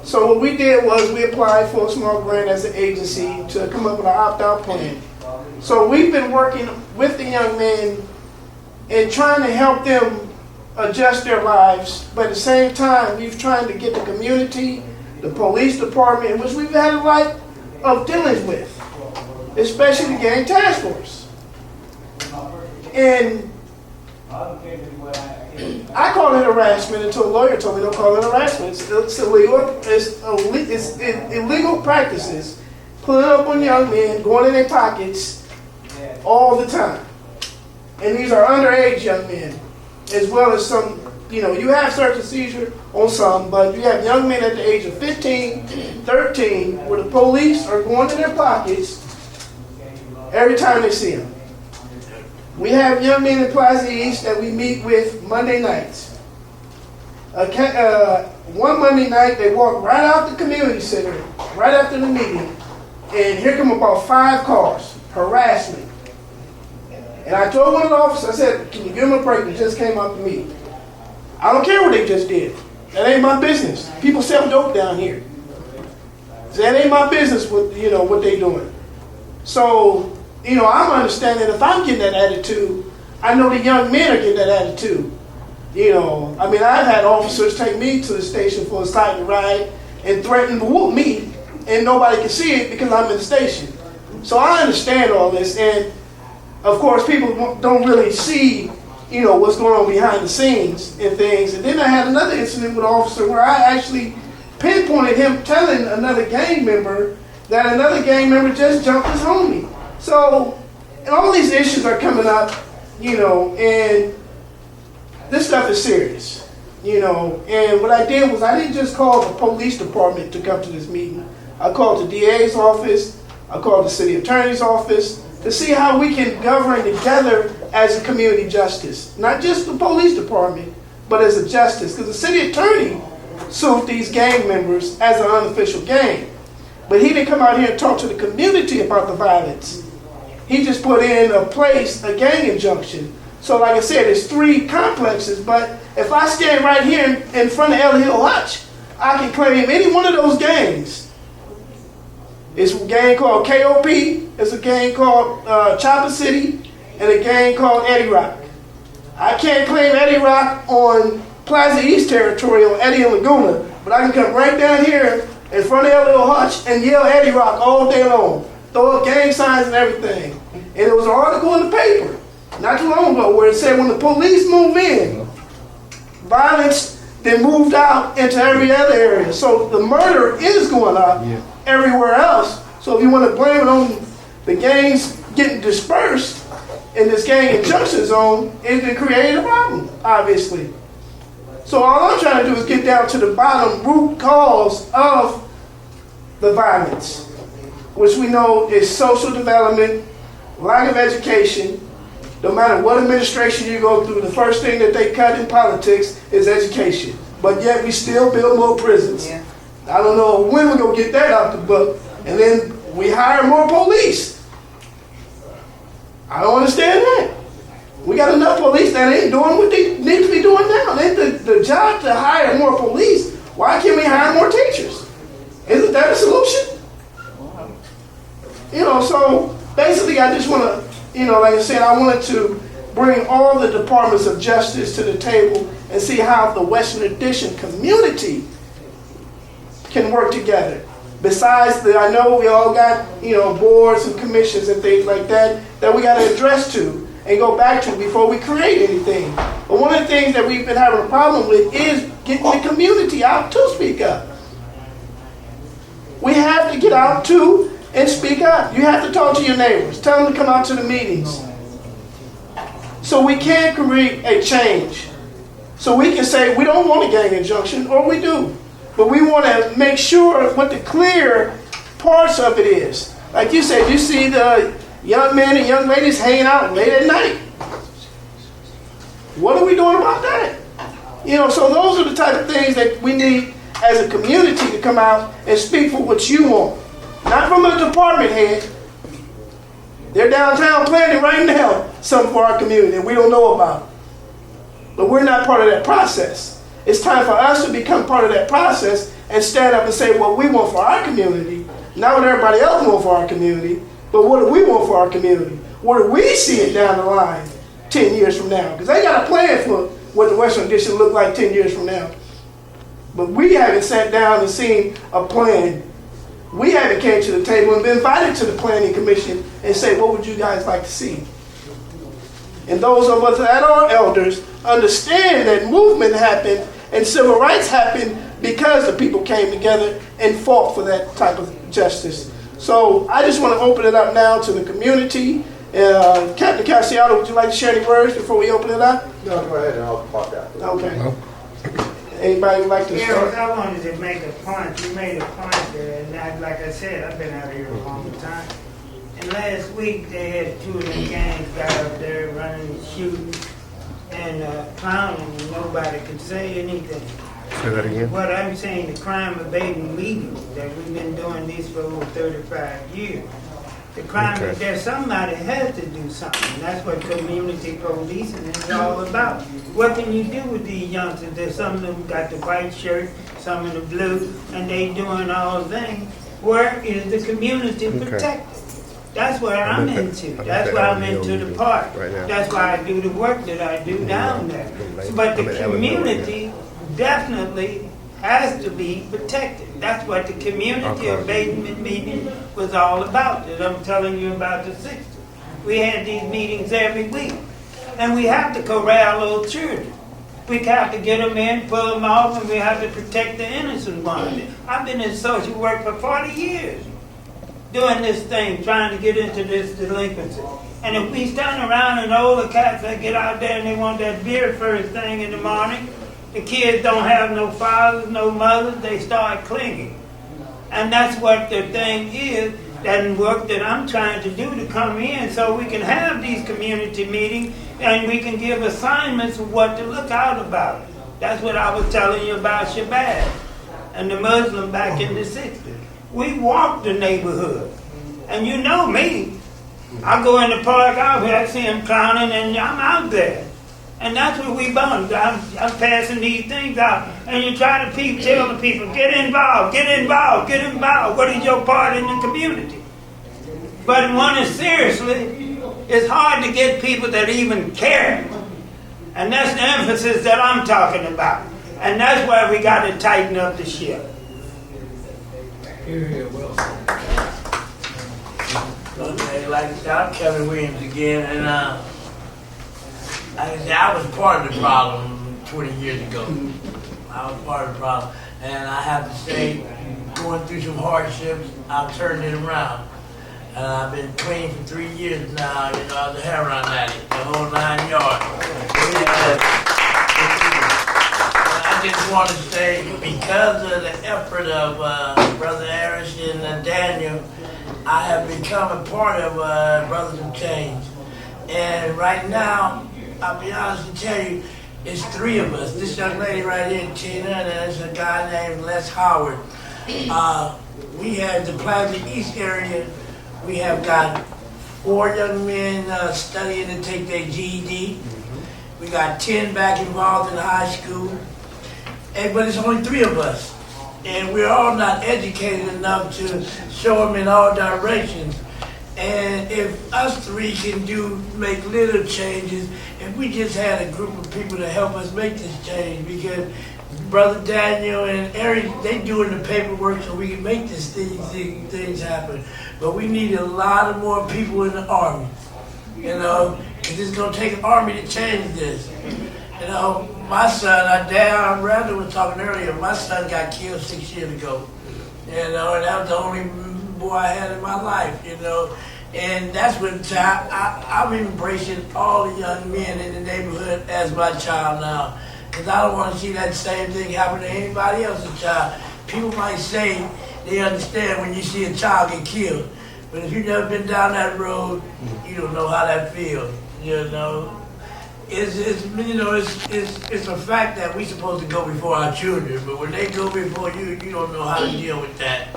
So what we did was we applied for a small grant as an agency to come up with an opt-out plan. So we've been working with the young men and trying to help them adjust their lives, but at the same time, we've trying to get the community, the police department, which we've had a lot of dealings with, especially the gang task force. And I call it harassment until a lawyer told me don't call it harassment. It's illegal practices, pulling up on young men, going in their pockets all the time. And these are underage young men, as well as some, you have search and seizure on some, but you have young men at the age of 15, 13, where the police are going in their pockets every time they see them. We have young men in Plaza East that we meet with Monday nights. One Monday night, they walk right out the community center, right after the meeting, and here come about 5 cars, harassment. And I told one of the officers, I said, can you give them a break? They just came out to meet. I don't care what they just did. That ain't my business. People sell dope down here. So that ain't my business what they doing. So, I'm understanding if I'm getting that attitude, I know the young men are getting that attitude. I've had officers take me to the station for a side ride and threaten to whoop me, and nobody can see it because I'm in the station. So I understand all this, and of course people don't really see, what's going on behind the scenes and things. And then I had another incident with an officer where I actually pinpointed him telling another gang member that another gang member just jumped his homie. So, and all these issues are coming up, and this stuff is serious, and what I did was I didn't just call the police department to come to this meeting. I called the DA's office, I called the city attorney's office to see how we can govern together as a community justice. Not just the police department, but as a justice, because the city attorney sued these gang members as an unofficial gang. But he didn't come out here and talk to the community about the violence. he just put in a gang injunction. So like I said, it's 3 complexes, but if I stand right here in front of Ella Hill Hutch, I can claim any one of those gangs. It's a gang called KOP, it's a gang called Chopper City, and a gang called Eddie Rock. I can't claim Eddie Rock on Plaza East territory on Eddie and Laguna, but I can come right down here in front of Ella Hill Hutch and yell Eddie Rock all day long. Throw up gang signs and everything. And there was an article in the paper not too long ago where it said when the police move in, violence then moved out into every other area. So the murder is going up everywhere else. So if you want to blame it on the gangs getting dispersed in this gang injunction zone, it can create a problem, obviously. So all I'm trying to do is get down to the bottom root cause of the violence, which we know is social development, lack of education. No matter what administration you go through, the first thing that they cut in politics is education. But yet we still build more prisons. Yeah. I don't know when we're going to get that out the book. And then we hire more police. I don't understand that. We got enough police that ain't doing what they need to be doing now. It ain't the job to hire more police. Why can't we hire more teachers? Isn't that a solution? You know, so basically I just want to, you know, like I said, I wanted to bring all the departments of justice to the table and see how the Western Addition community can work together. Besides I know we all got, you know, boards and commissions and things like that we got to address to and go back to before we create anything. But one of the things that we've been having a problem with is getting the community out to speak up. We have to get out to and speak up. You have to talk to your neighbors. Tell them to come out to the meetings. So we can create a change. So we can say we don't want a gang injunction, or we do. But we want to make sure what the clear parts of it is. Like you said, you see the young men and young ladies hanging out late at night. What are we doing about that? You know, so those are the type of things that we need as a community to come out and speak for what you want. Not from a department head. They're downtown planning right now something for our community and we don't know about it. But we're not part of that process. It's time for us to become part of that process and stand up and say what we want for our community, not what everybody else wants for our community, but what do we want for our community? Where do we see it down the line 10 years from now? Because they got a plan for what the Western Addition look like 10 years from now. But we haven't sat down and seen a plan. We haven't came to the table and been invited to the Planning Commission and say, what would you guys like to see? And those of us that are elders understand that movement happened and civil rights happened because the people came together and fought for that type of justice. So I just want to open it up now to the community. Captain Cassiano, would you like to share any words before we open it up? No, go ahead and I'll talk after. Okay. No. Anybody would like to start? I wanted to make a point. You made a point there, and like I said, I've been out here a long time. And last week they had 2 of them gangs got up there running and shooting and clowning, and nobody could say anything. Say that again. What I'm saying, the crime abating meeting that we've been doing this for over 35 years. The crime is there. Somebody has to do something. That's what community policing is all about. What can you do with these youngsters? There's some of them got the white shirt, some in the blue, and they doing all things. Where is the community protected? That's what I'm into. That's why I'm into the park. That's why I do the work that I do down there. But the community definitely has to be protected. That's what the community abatement meeting was all about, that I'm telling you about the 60s. We had these meetings every week. And we have to corral those children. We have to get them in, pull them off, and we have to protect the innocent ones. I've been in social work for 40 years, doing this thing, trying to get into this delinquency. And if we stand around and all the cats that get out there and they want that beer first thing in the morning, the kids don't have no fathers, no mothers, they start clinging. And that's what the thing is, that work that I'm trying to do to come in so we can have these community meetings and we can give assignments of what to look out about. That's what I was telling you about Shabazz and the Muslim back in the 60s. We walked the neighborhood. And you know me, I go in the park out here, I see them clowning, and I'm out there. And that's what we bond. I'm passing these things out. And you try to tell the people, get involved, get involved, get involved. What is your part in the community? But one is seriously, it's hard to get people that even care. And that's the emphasis that I'm talking about. And that's why we got to tighten up the ship. Here, Wilson. Okay, I'm Kevin Williams again, and I was part of the problem 20 years ago. I was part of the problem, and I have to say, going through some hardships, I've turned it around. And I've been clean for 3 years now. You know, I was a heroin addict, the whole 9 yards. I just want to say, because of the effort of Brother Harrison and Daniel, I have become a part of Brothers of Change. And right now, I'll be honest and tell you, it's 3 of us. This young lady right here, Tina, and there's a guy named Les Howard. We have the Plaza East area. We have got 4 young men studying to take their GED. We got 10 back involved in high school. But it's only 3 of us. And we're all not educated enough to show them in all directions. And if us 3 can make little changes, if we just had a group of people to help us make this change, because Brother Daniel and Eric, they doing the paperwork so we can make these things happen. But we need a lot of more people in the Army, you know, because it's going to take an Army to change this. You know, my son, Dan Randall was talking earlier, my son got killed 6 years ago. You know, and that was the only boy I had in my life, you know. And that's when I'm embracing all the young men in the neighborhood as my child now. Because I don't want to see that same thing happen to anybody else's child. People might say they understand when you see a child get killed. But if you've never been down that road, you don't know how that feels, you know. It's a fact that we're supposed to go before our children, but when they go before you, you don't know how to deal with that.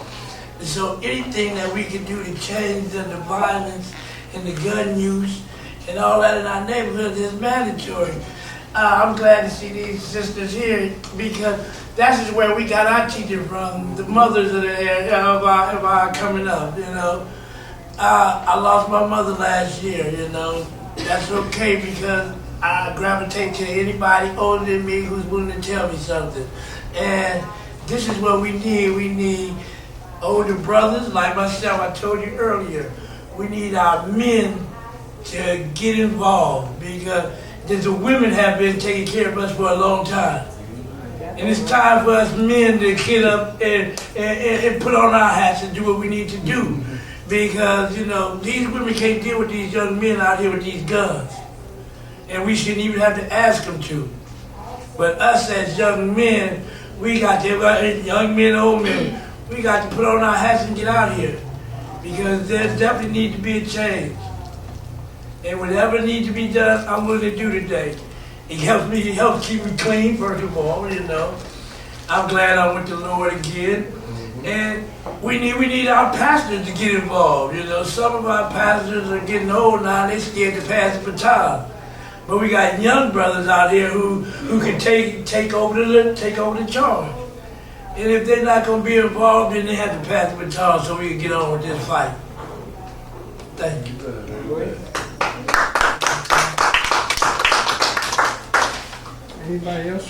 And so anything that we can do to change the violence and the gun use and all that in our neighborhood is mandatory. I'm glad to see these sisters here because that's just where we got our teaching from, the mothers of our coming up, you know. I lost my mother last year, you know. That's okay because I gravitate to anybody older than me who's willing to tell me something. And this is what we need. We need older brothers like myself, I told you earlier. We need our men to get involved because the women have been taking care of us for a long time. And it's time for us men to get up and put on our hats and do what we need to do. Because, you know, these women can't deal with these young men out here with these guns. And we shouldn't even have to ask them to. But us as young men, we got to, young men, old men, we got to put on our hats and get out of here. Because there definitely needs to be a change. And whatever needs to be done, I'm willing to do today. It helps keep me clean, first of all, you know. I'm glad I'm with the Lord again. And we need our pastors to get involved, you know. Some of our pastors are getting old now, and they're scared to pass the baton. But we got young brothers out here who can take over the charge. And if they're not going to be involved, then they have to pass the baton so we can get on with this fight. Thank you. Anybody else?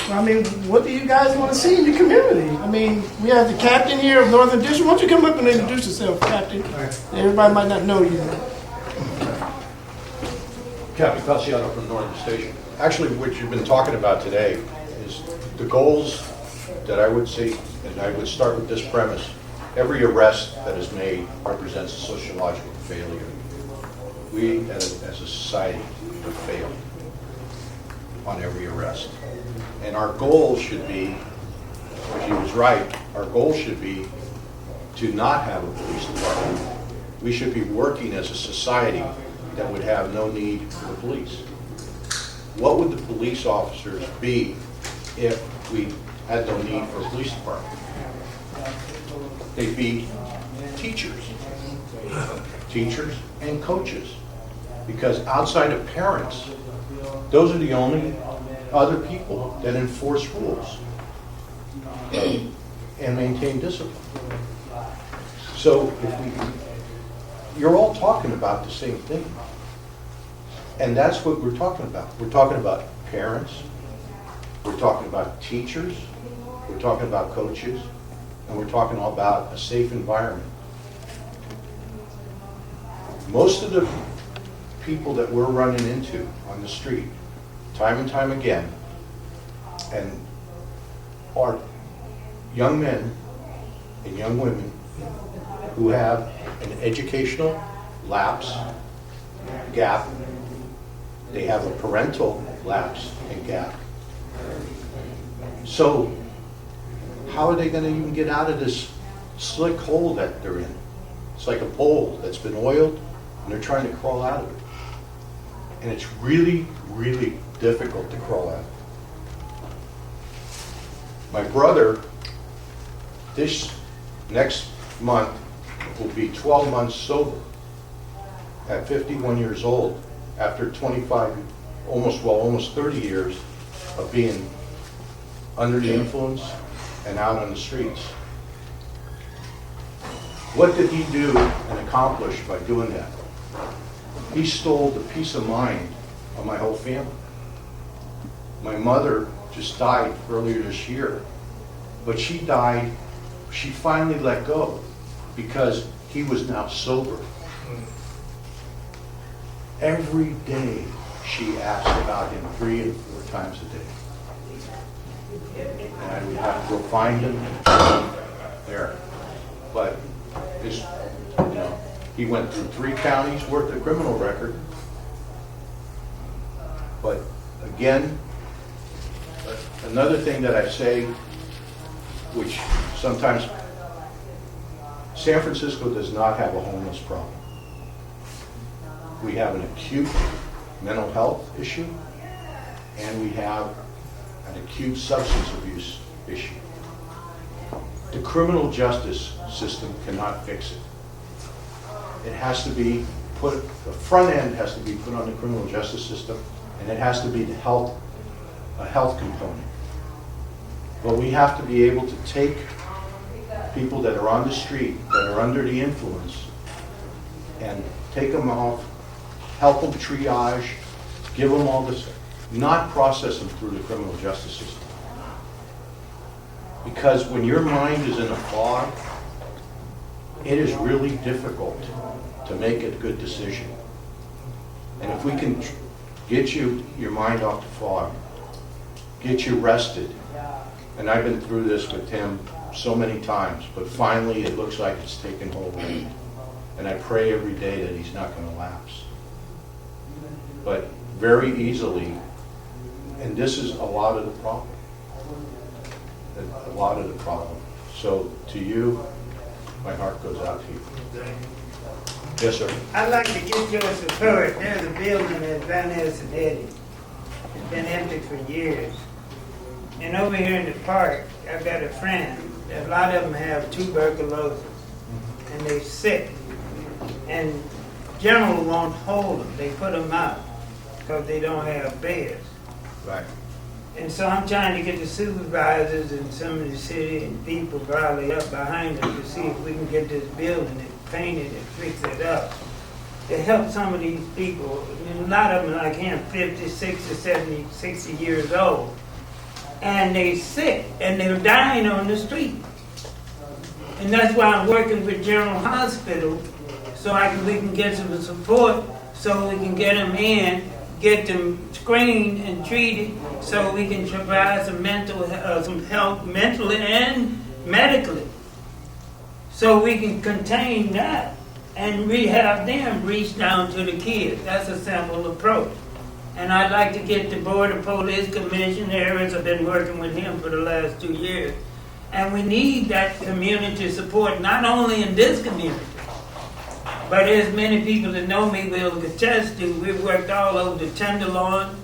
I mean, what do you guys want to see in your community? I mean, we have the captain here of Northern District. Why don't you come up and introduce yourself, Captain? Everybody might not know you. Captain Cassiano from Northern Station. Actually, what you've been talking about today is the goals that I would see, and I would start with this premise. Every arrest that is made represents a sociological failure. We, as a society, have failed on every arrest. And our goal should be, if he was right, our goal should be to not have a police department. We should be working as a society that would have no need for the police. What would the police officers be if we had no need for a police department? They'd be teachers. Teachers and coaches. Because outside of parents, those are the only other people that enforce rules and maintain discipline. So you're all talking about the same thing. And that's what we're talking about. We're talking about parents, we're talking about teachers, we're talking about coaches, and we're talking all about a safe environment. Most of the people that we're running into on the street, time and time again, and are young men and young women who have an educational lapse, gap. They have a parental lapse and gap. So how are they going to even get out of this slick hole that they're in? It's like a bowl that's been oiled and they're trying to crawl out of it. And it's really, really difficult to crawl out. My brother, this next month, will be 12 months sober at 51 years old after 25, almost 30 years of being under the influence and out on the streets. What did he do and accomplish by doing that? He stole the peace of mind of my whole family. My mother just died earlier this year, but she died, she finally let go because he was now sober. Every day she asked about him 3 and 4 times a day. And I would have to go find him there. But his, he went through 3 counties worth of criminal record. But again, another thing that I say, which sometimes San Francisco does not have a homeless problem. We have an acute mental health issue, and we have an acute substance abuse issue. The criminal justice system cannot fix it. It has to be put, the front end has to be put on the criminal justice system, and it has to be a health component. But we have to be able to take people that are on the street, that are under the influence, and take them off, help them triage, give them all this, not process them through the criminal justice system. Because when your mind is in a fog, it is really difficult to make a good decision. And if we can get your mind off the fog, get you rested, and I've been through this with Tim so many times, but finally it looks like it's taken hold of me. And I pray every day that he's not going to lapse. But very easily, and this is a lot of the problem. A lot of the problem. So to you, my heart goes out to you. Yes, sir. I'd like to get your support. There's a building that's down there in Cincinnati. It's been empty for years. And over here in the park, I've got a friend. A lot of them have tuberculosis, and they're sick. And general won't hold them. They put them out because they don't have beds. Right. And so I'm trying to get the supervisors and some of the city and people rally up behind us to see if we can get this building and paint it and fix it up. To help some of these people. I mean, a lot of them are like him, 50, 60, 70, 60 years old. And they're sick and they're dying on the street. And that's why I'm working with General Hospital so we can get some support so we can get them in, get them screened and treated so we can provide some some help mentally and medically. So we can contain that and have them reach down to the kids. That's a simple approach. And I'd like to get the Board of Police Commissioners. I've been working with him for the last 2 years. And we need that community support, not only in this community, but as many people that know me will attest to. We've worked all over the Tenderloin.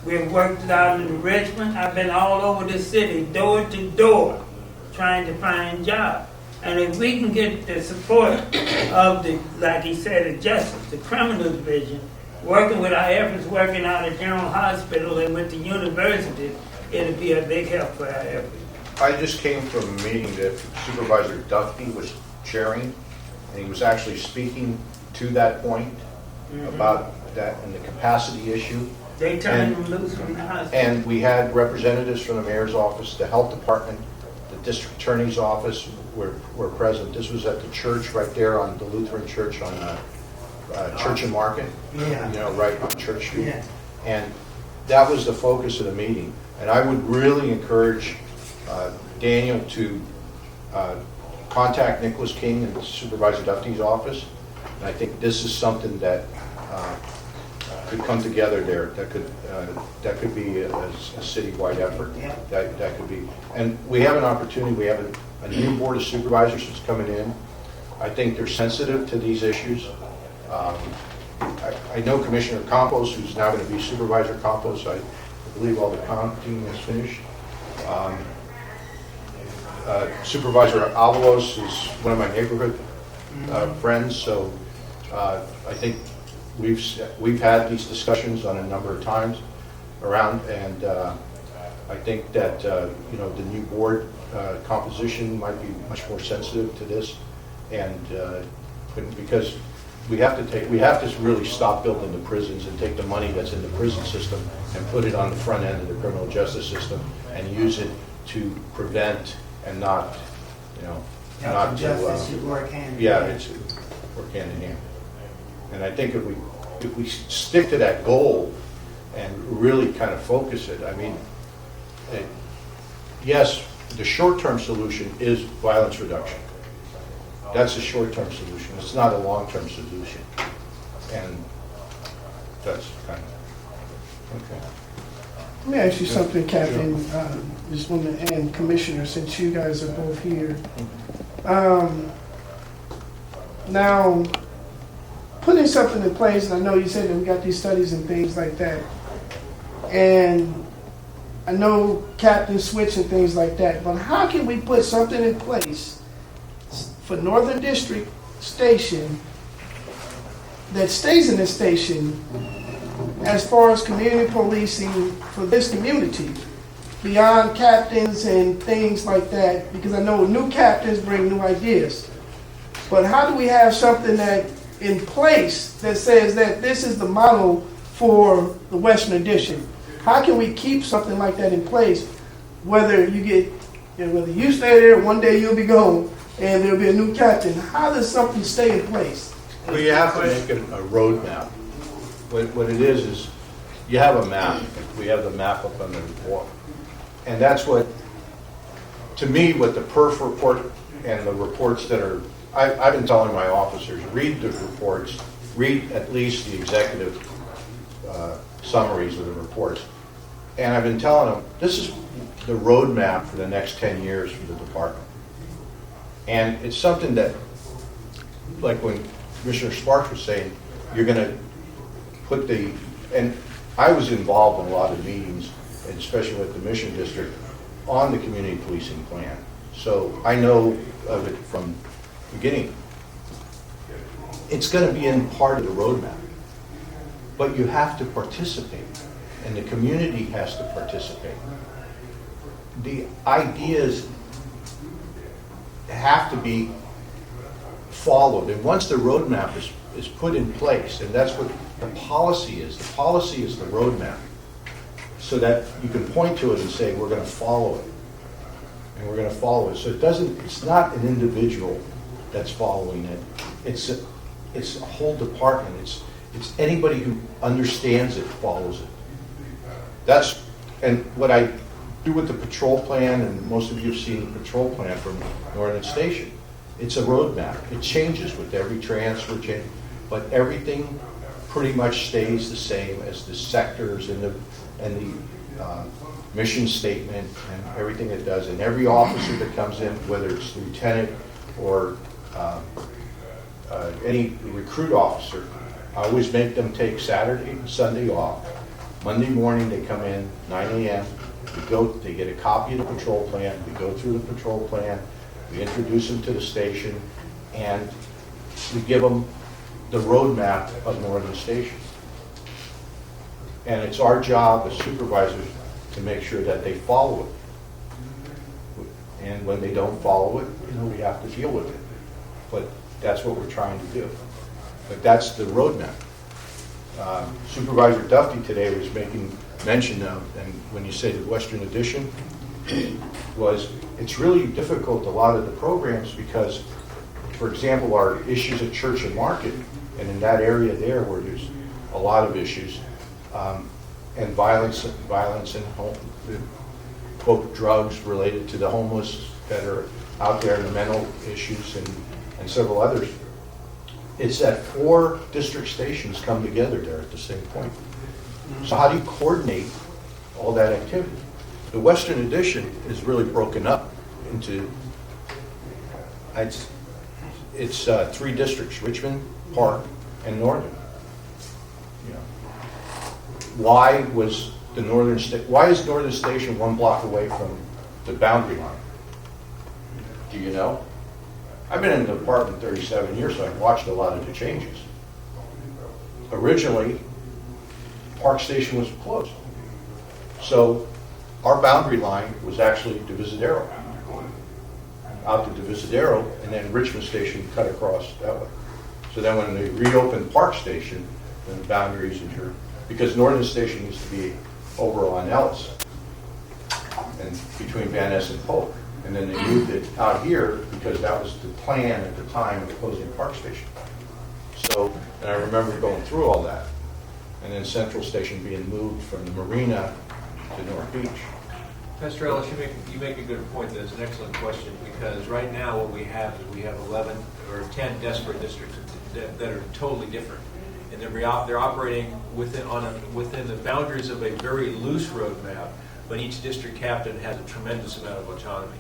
We've worked down in Richmond. I've been all over the city, door to door, trying to find jobs. And if we can get the support of the, like he said, the justice, the criminal division, working with our efforts, working out at General Hospital and with the university, it'll be a big help for our efforts. I just came from a meeting that Supervisor Duffy was chairing, and he was actually speaking to that point about that and the capacity issue. They turned him loose from the hospital. And we had representatives from the mayor's office, the health department, the district attorney's office were present. This was at the church right there on the Lutheran Church on Church and Market, Yeah. you know, right on Church Street. Yeah. And that was the focus of the meeting. And I would really encourage Daniel to contact Nicholas King in Supervisor Duffy's office. And I think this is something that could come together there. That could be a citywide effort. Yeah. That could be. And we have an opportunity. We have a new board of supervisors that's coming in. I think they're sensitive to these issues. I know Commissioner Campos, who's now going to be Supervisor Campos. I believe all the counting is finished. Supervisor Avalos is one of my neighborhood friends, so I think we've had these discussions on a number of times around, and I think that you know, the new board composition might be much more sensitive to this, and because we have to really stop building the prisons and take the money that's in the prison system and put it on the front end of the criminal justice system and use it to prevent and not, you know, not justice to, should work hand in yeah, hand. it's work hand in hand. And I think if we stick to that goal and really kind of focus it, I mean, yes, the short-term solution is violence reduction. That's a short-term solution. It's not a long-term solution. And that's kind of, okay. Let me ask you something, Captain, just want to, and Commissioner, since you guys are both here. Now, putting something in place, and I know you said that we got these studies and things like that, and I know Captain Switch and things like that, but how can we put something in place for Northern District Station that stays in the station as far as community policing for this community, beyond captains and things like that? Because I know new captains bring new ideas. But how do we have something that in place that says that this is the model for the Western Addition? How can we keep something like that in place, whether you get, you know, whether you stay there, one day you'll be gone, and there'll be a new captain? How does something stay in place? Well, you have to make a roadmap. What it is you have a map. We have the map up on the report. And that's what, to me, what the PERF report and the reports that are, I've been telling my officers, read the reports, read at least the executive summaries of the reports. And I've been telling them, this is the roadmap for the next 10 years for the department. And it's something that, like when Commissioner Sparks was saying, you're going to put the, and I was involved in a lot of meetings, and especially with the Mission District, on the community policing plan. So I know of it from the beginning. It's going to be in part of the roadmap. But you have to participate, and the community has to participate. The ideas have to be followed, and once the roadmap is put in place, and that's what the policy is. The policy is the roadmap, so that you can point to it and say, we're going to follow it, and we're going to follow it. So it's not an individual that's following it. It's a whole department. It's anybody who understands it follows it. That's, and what I do with the patrol plan, and most of you have seen the patrol plan from Northern Station. It's a roadmap. It changes with every transfer change, but everything pretty much stays the same as the sectors and the mission statement and everything it does. And every officer that comes in, whether it's lieutenant or any recruit officer, I always make them take Saturday and Sunday off. Monday morning they come in, 9 a.m. They get a copy of the patrol plan. We go through the patrol plan. We introduce them to the station, and we give them the roadmap of Northern Station. And it's our job as supervisors to make sure that they follow it. And when they don't follow it, we have to deal with it. But that's what we're trying to do. But that's the roadmap. Supervisor Duffy today was making mention of, and when you say the Western Addition, it's really difficult, a lot of the programs, because, for example, our issues at Church and Market, and in that area there where there's a lot of issues, and violence and home, quote, drugs related to the homeless that are out there, and the mental issues, and several others. It's that 4 district stations come together there at the same point. So how do you coordinate all that activity? The Western Addition is really broken up into, it's 3 districts, Richmond, Park, and Northern. Why is Northern Station 1 block away from the boundary line? Do you know? I've been in the department 37 years, so I've watched a lot of the changes. Originally, Park Station was closed. So our boundary line was actually Divisadero. Out to Divisadero, and then Richmond Station cut across that way. So then when they reopened Park Station, then the boundaries are here. Because Northern Station used to be over on Ellis, and between Van Ness and Polk. And then they moved it out here because that was the plan at the time of closing Park Station. So, and I remember going through all that. And then Central Station being moved from the marina to North Beach. Pastor Ellis, you make a good point. That's an excellent question, because right now what we have is we have 11 or 10 desperate districts that are totally different. And they're operating within the boundaries of a very loose roadmap, but each district captain has a tremendous amount of autonomy.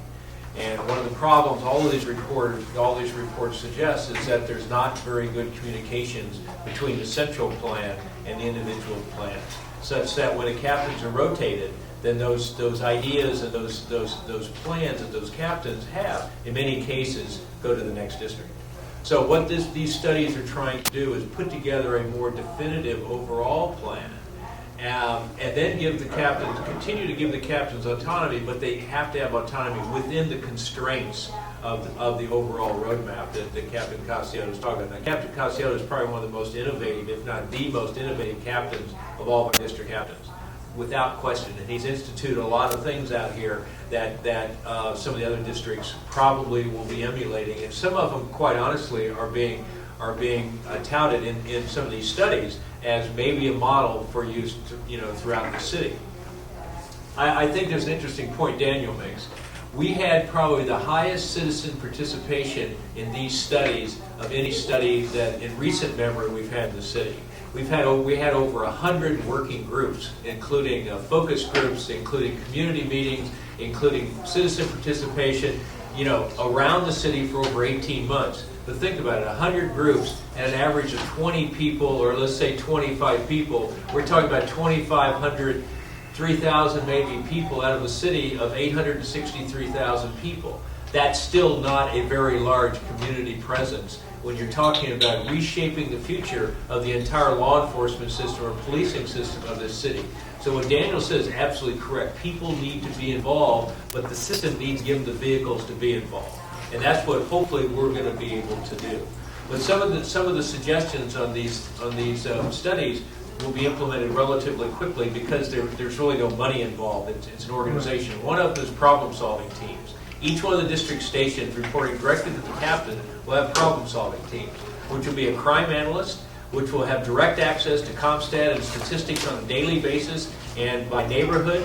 And one of the problems all these reports suggest is that there's not very good communications between the central plan and the individual plans, such that when the captains are rotated, then those ideas and those plans that those captains have, in many cases, go to the next district. So what these studies are trying to do is put together a more definitive overall plan, and then continue to give the captains autonomy, but they have to have autonomy within the constraints of the overall roadmap that Captain Cassiano was talking about. Now, Captain Cassiano is probably one of the most innovative, if not the most innovative captains of all of our district captains, without question. And he's instituted a lot of things out here that some of the other districts probably will be emulating, and some of them, quite honestly, are being touted in some of these studies as maybe a model for use throughout the city. I think there's an interesting point Daniel makes. We had probably the highest citizen participation in these studies of any study that in recent memory we've had in the city. We had over 100 working groups, including focus groups, including community meetings, including citizen participation, around the city for over 18 months. But think about it, 100 groups and an average of 20 people, or let's say 25 people. We're talking about 2,500, 3,000 maybe people out of a city of 863,000 people. That's still not a very large community presence when you're talking about reshaping the future of the entire law enforcement system or policing system of this city. So what Daniel says is absolutely correct. People need to be involved, but the system needs to give them the vehicles to be involved. And that's what hopefully we're going to be able to do. But some of the suggestions on these studies will be implemented relatively quickly because there's really no money involved. It's an organization. One of them is problem-solving teams. Each one of the district stations reporting directly to the captain will have problem-solving teams, which will be a crime analyst, which will have direct access to CompStat and statistics on a daily basis and by neighborhood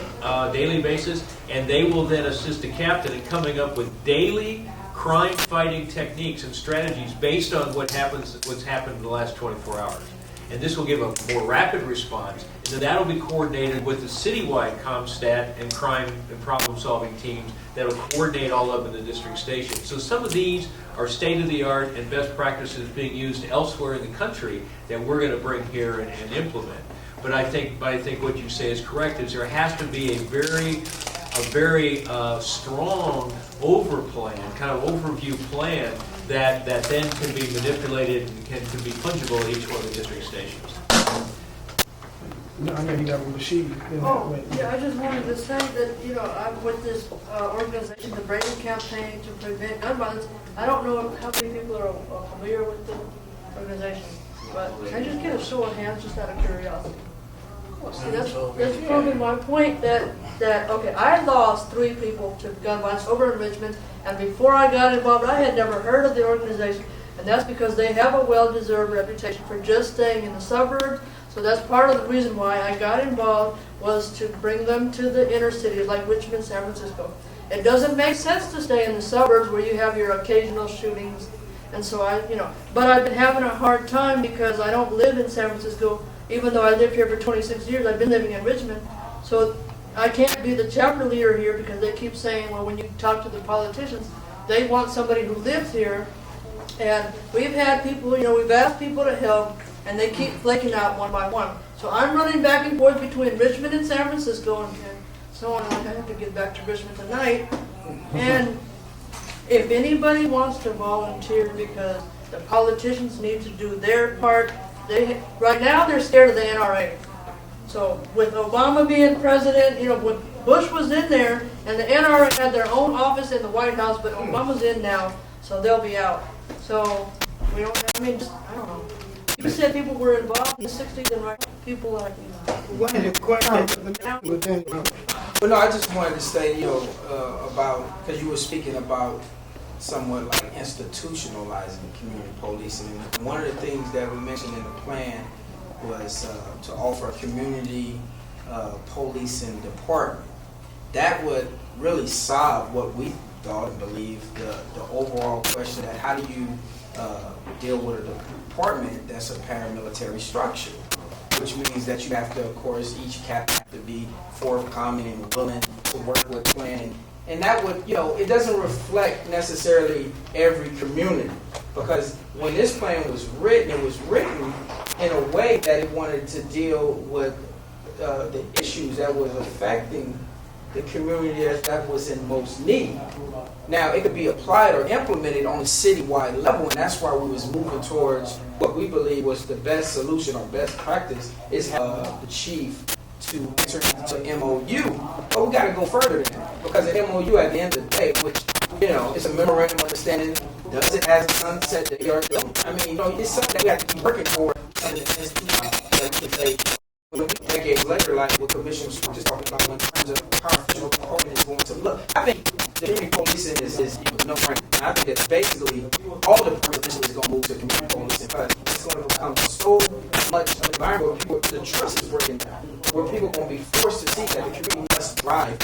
daily basis, and they will then assist the captain in coming up with daily crime-fighting techniques and strategies based on what's happened in the last 24 hours. And this will give a more rapid response, and then that will be coordinated with the citywide CompStat and crime and problem-solving teams that will coordinate all up in the district station. So some of these are state-of-the-art and best practices being used elsewhere in the country that we're going to bring here and implement. But I think what you say is correct, is there has to be a very a very strong plan, kind of overview plan that then can be manipulated and can be fungible at each one of the district stations. No, I know you got with Rashid. Oh, yeah, I just wanted to say that, I'm with this organization, the Brady Campaign to Prevent Gun Violence. I don't know how many people are familiar with the organization, but can I just get a show of hands just out of curiosity? See, that's probably my point that, okay, I lost 3 people to gun violence over in Richmond, and before I got involved, I had never heard of the organization, and that's because they have a well-deserved reputation for just staying in the suburbs. So that's part of the reason why I got involved, was to bring them to the inner cities like Richmond, San Francisco. It doesn't make sense to stay in the suburbs where you have your occasional shootings. And so but I've been having a hard time because I don't live in San Francisco, even though I lived here for 26 years. I've been living in Richmond. So I can't be the chapter leader here because they keep saying, well, when you talk to the politicians, they want somebody who lives here. And we've had people, we've asked people to help, and they keep flaking out one by one. So I'm running back and forth between Richmond and San Francisco, and so on. I have to get back to Richmond tonight. And if anybody wants to volunteer, because the politicians need to do their part, right now they're scared of the NRA. So with Obama being president, when Bush was in there, and the NRA had their own office in the White House, but Obama's in now, so they'll be out. So we don't. I don't know. You said people were involved in the 60s, and right people like Well, no, I just wanted to say, about, because you were speaking about somewhat like institutionalizing community policing. And one of the things that we mentioned in the plan was to offer a community policing department. That would really solve what we thought and believed the overall question that how do you deal with a department that's a paramilitary structure, which means that you have to, of course, each captain have to be forthcoming and willing to work with planning. And that would, it doesn't reflect necessarily every community, because when this plan was written, it was written in a way that it wanted to deal with the issues that was affecting the community that was in most need. Now, it could be applied or implemented on a citywide level, and that's why we was moving towards what we believe was the best solution or best practice is have the chief to enter into MOU. But we got to go further than that, because an MOU at the end of the day, which, it's a memorandum of understanding, does it have a sunset that you already don't? I mean, it's something that we have to keep working for. Decades later, like what Commissioner was just talking about in terms of how our federal department is going to look. I think the community policing is no brainer. I think that basically all the departments is going to move to community policing, because it's going to become so much an environment where the trust is breaking down, where people are going to be forced to see that the community must thrive.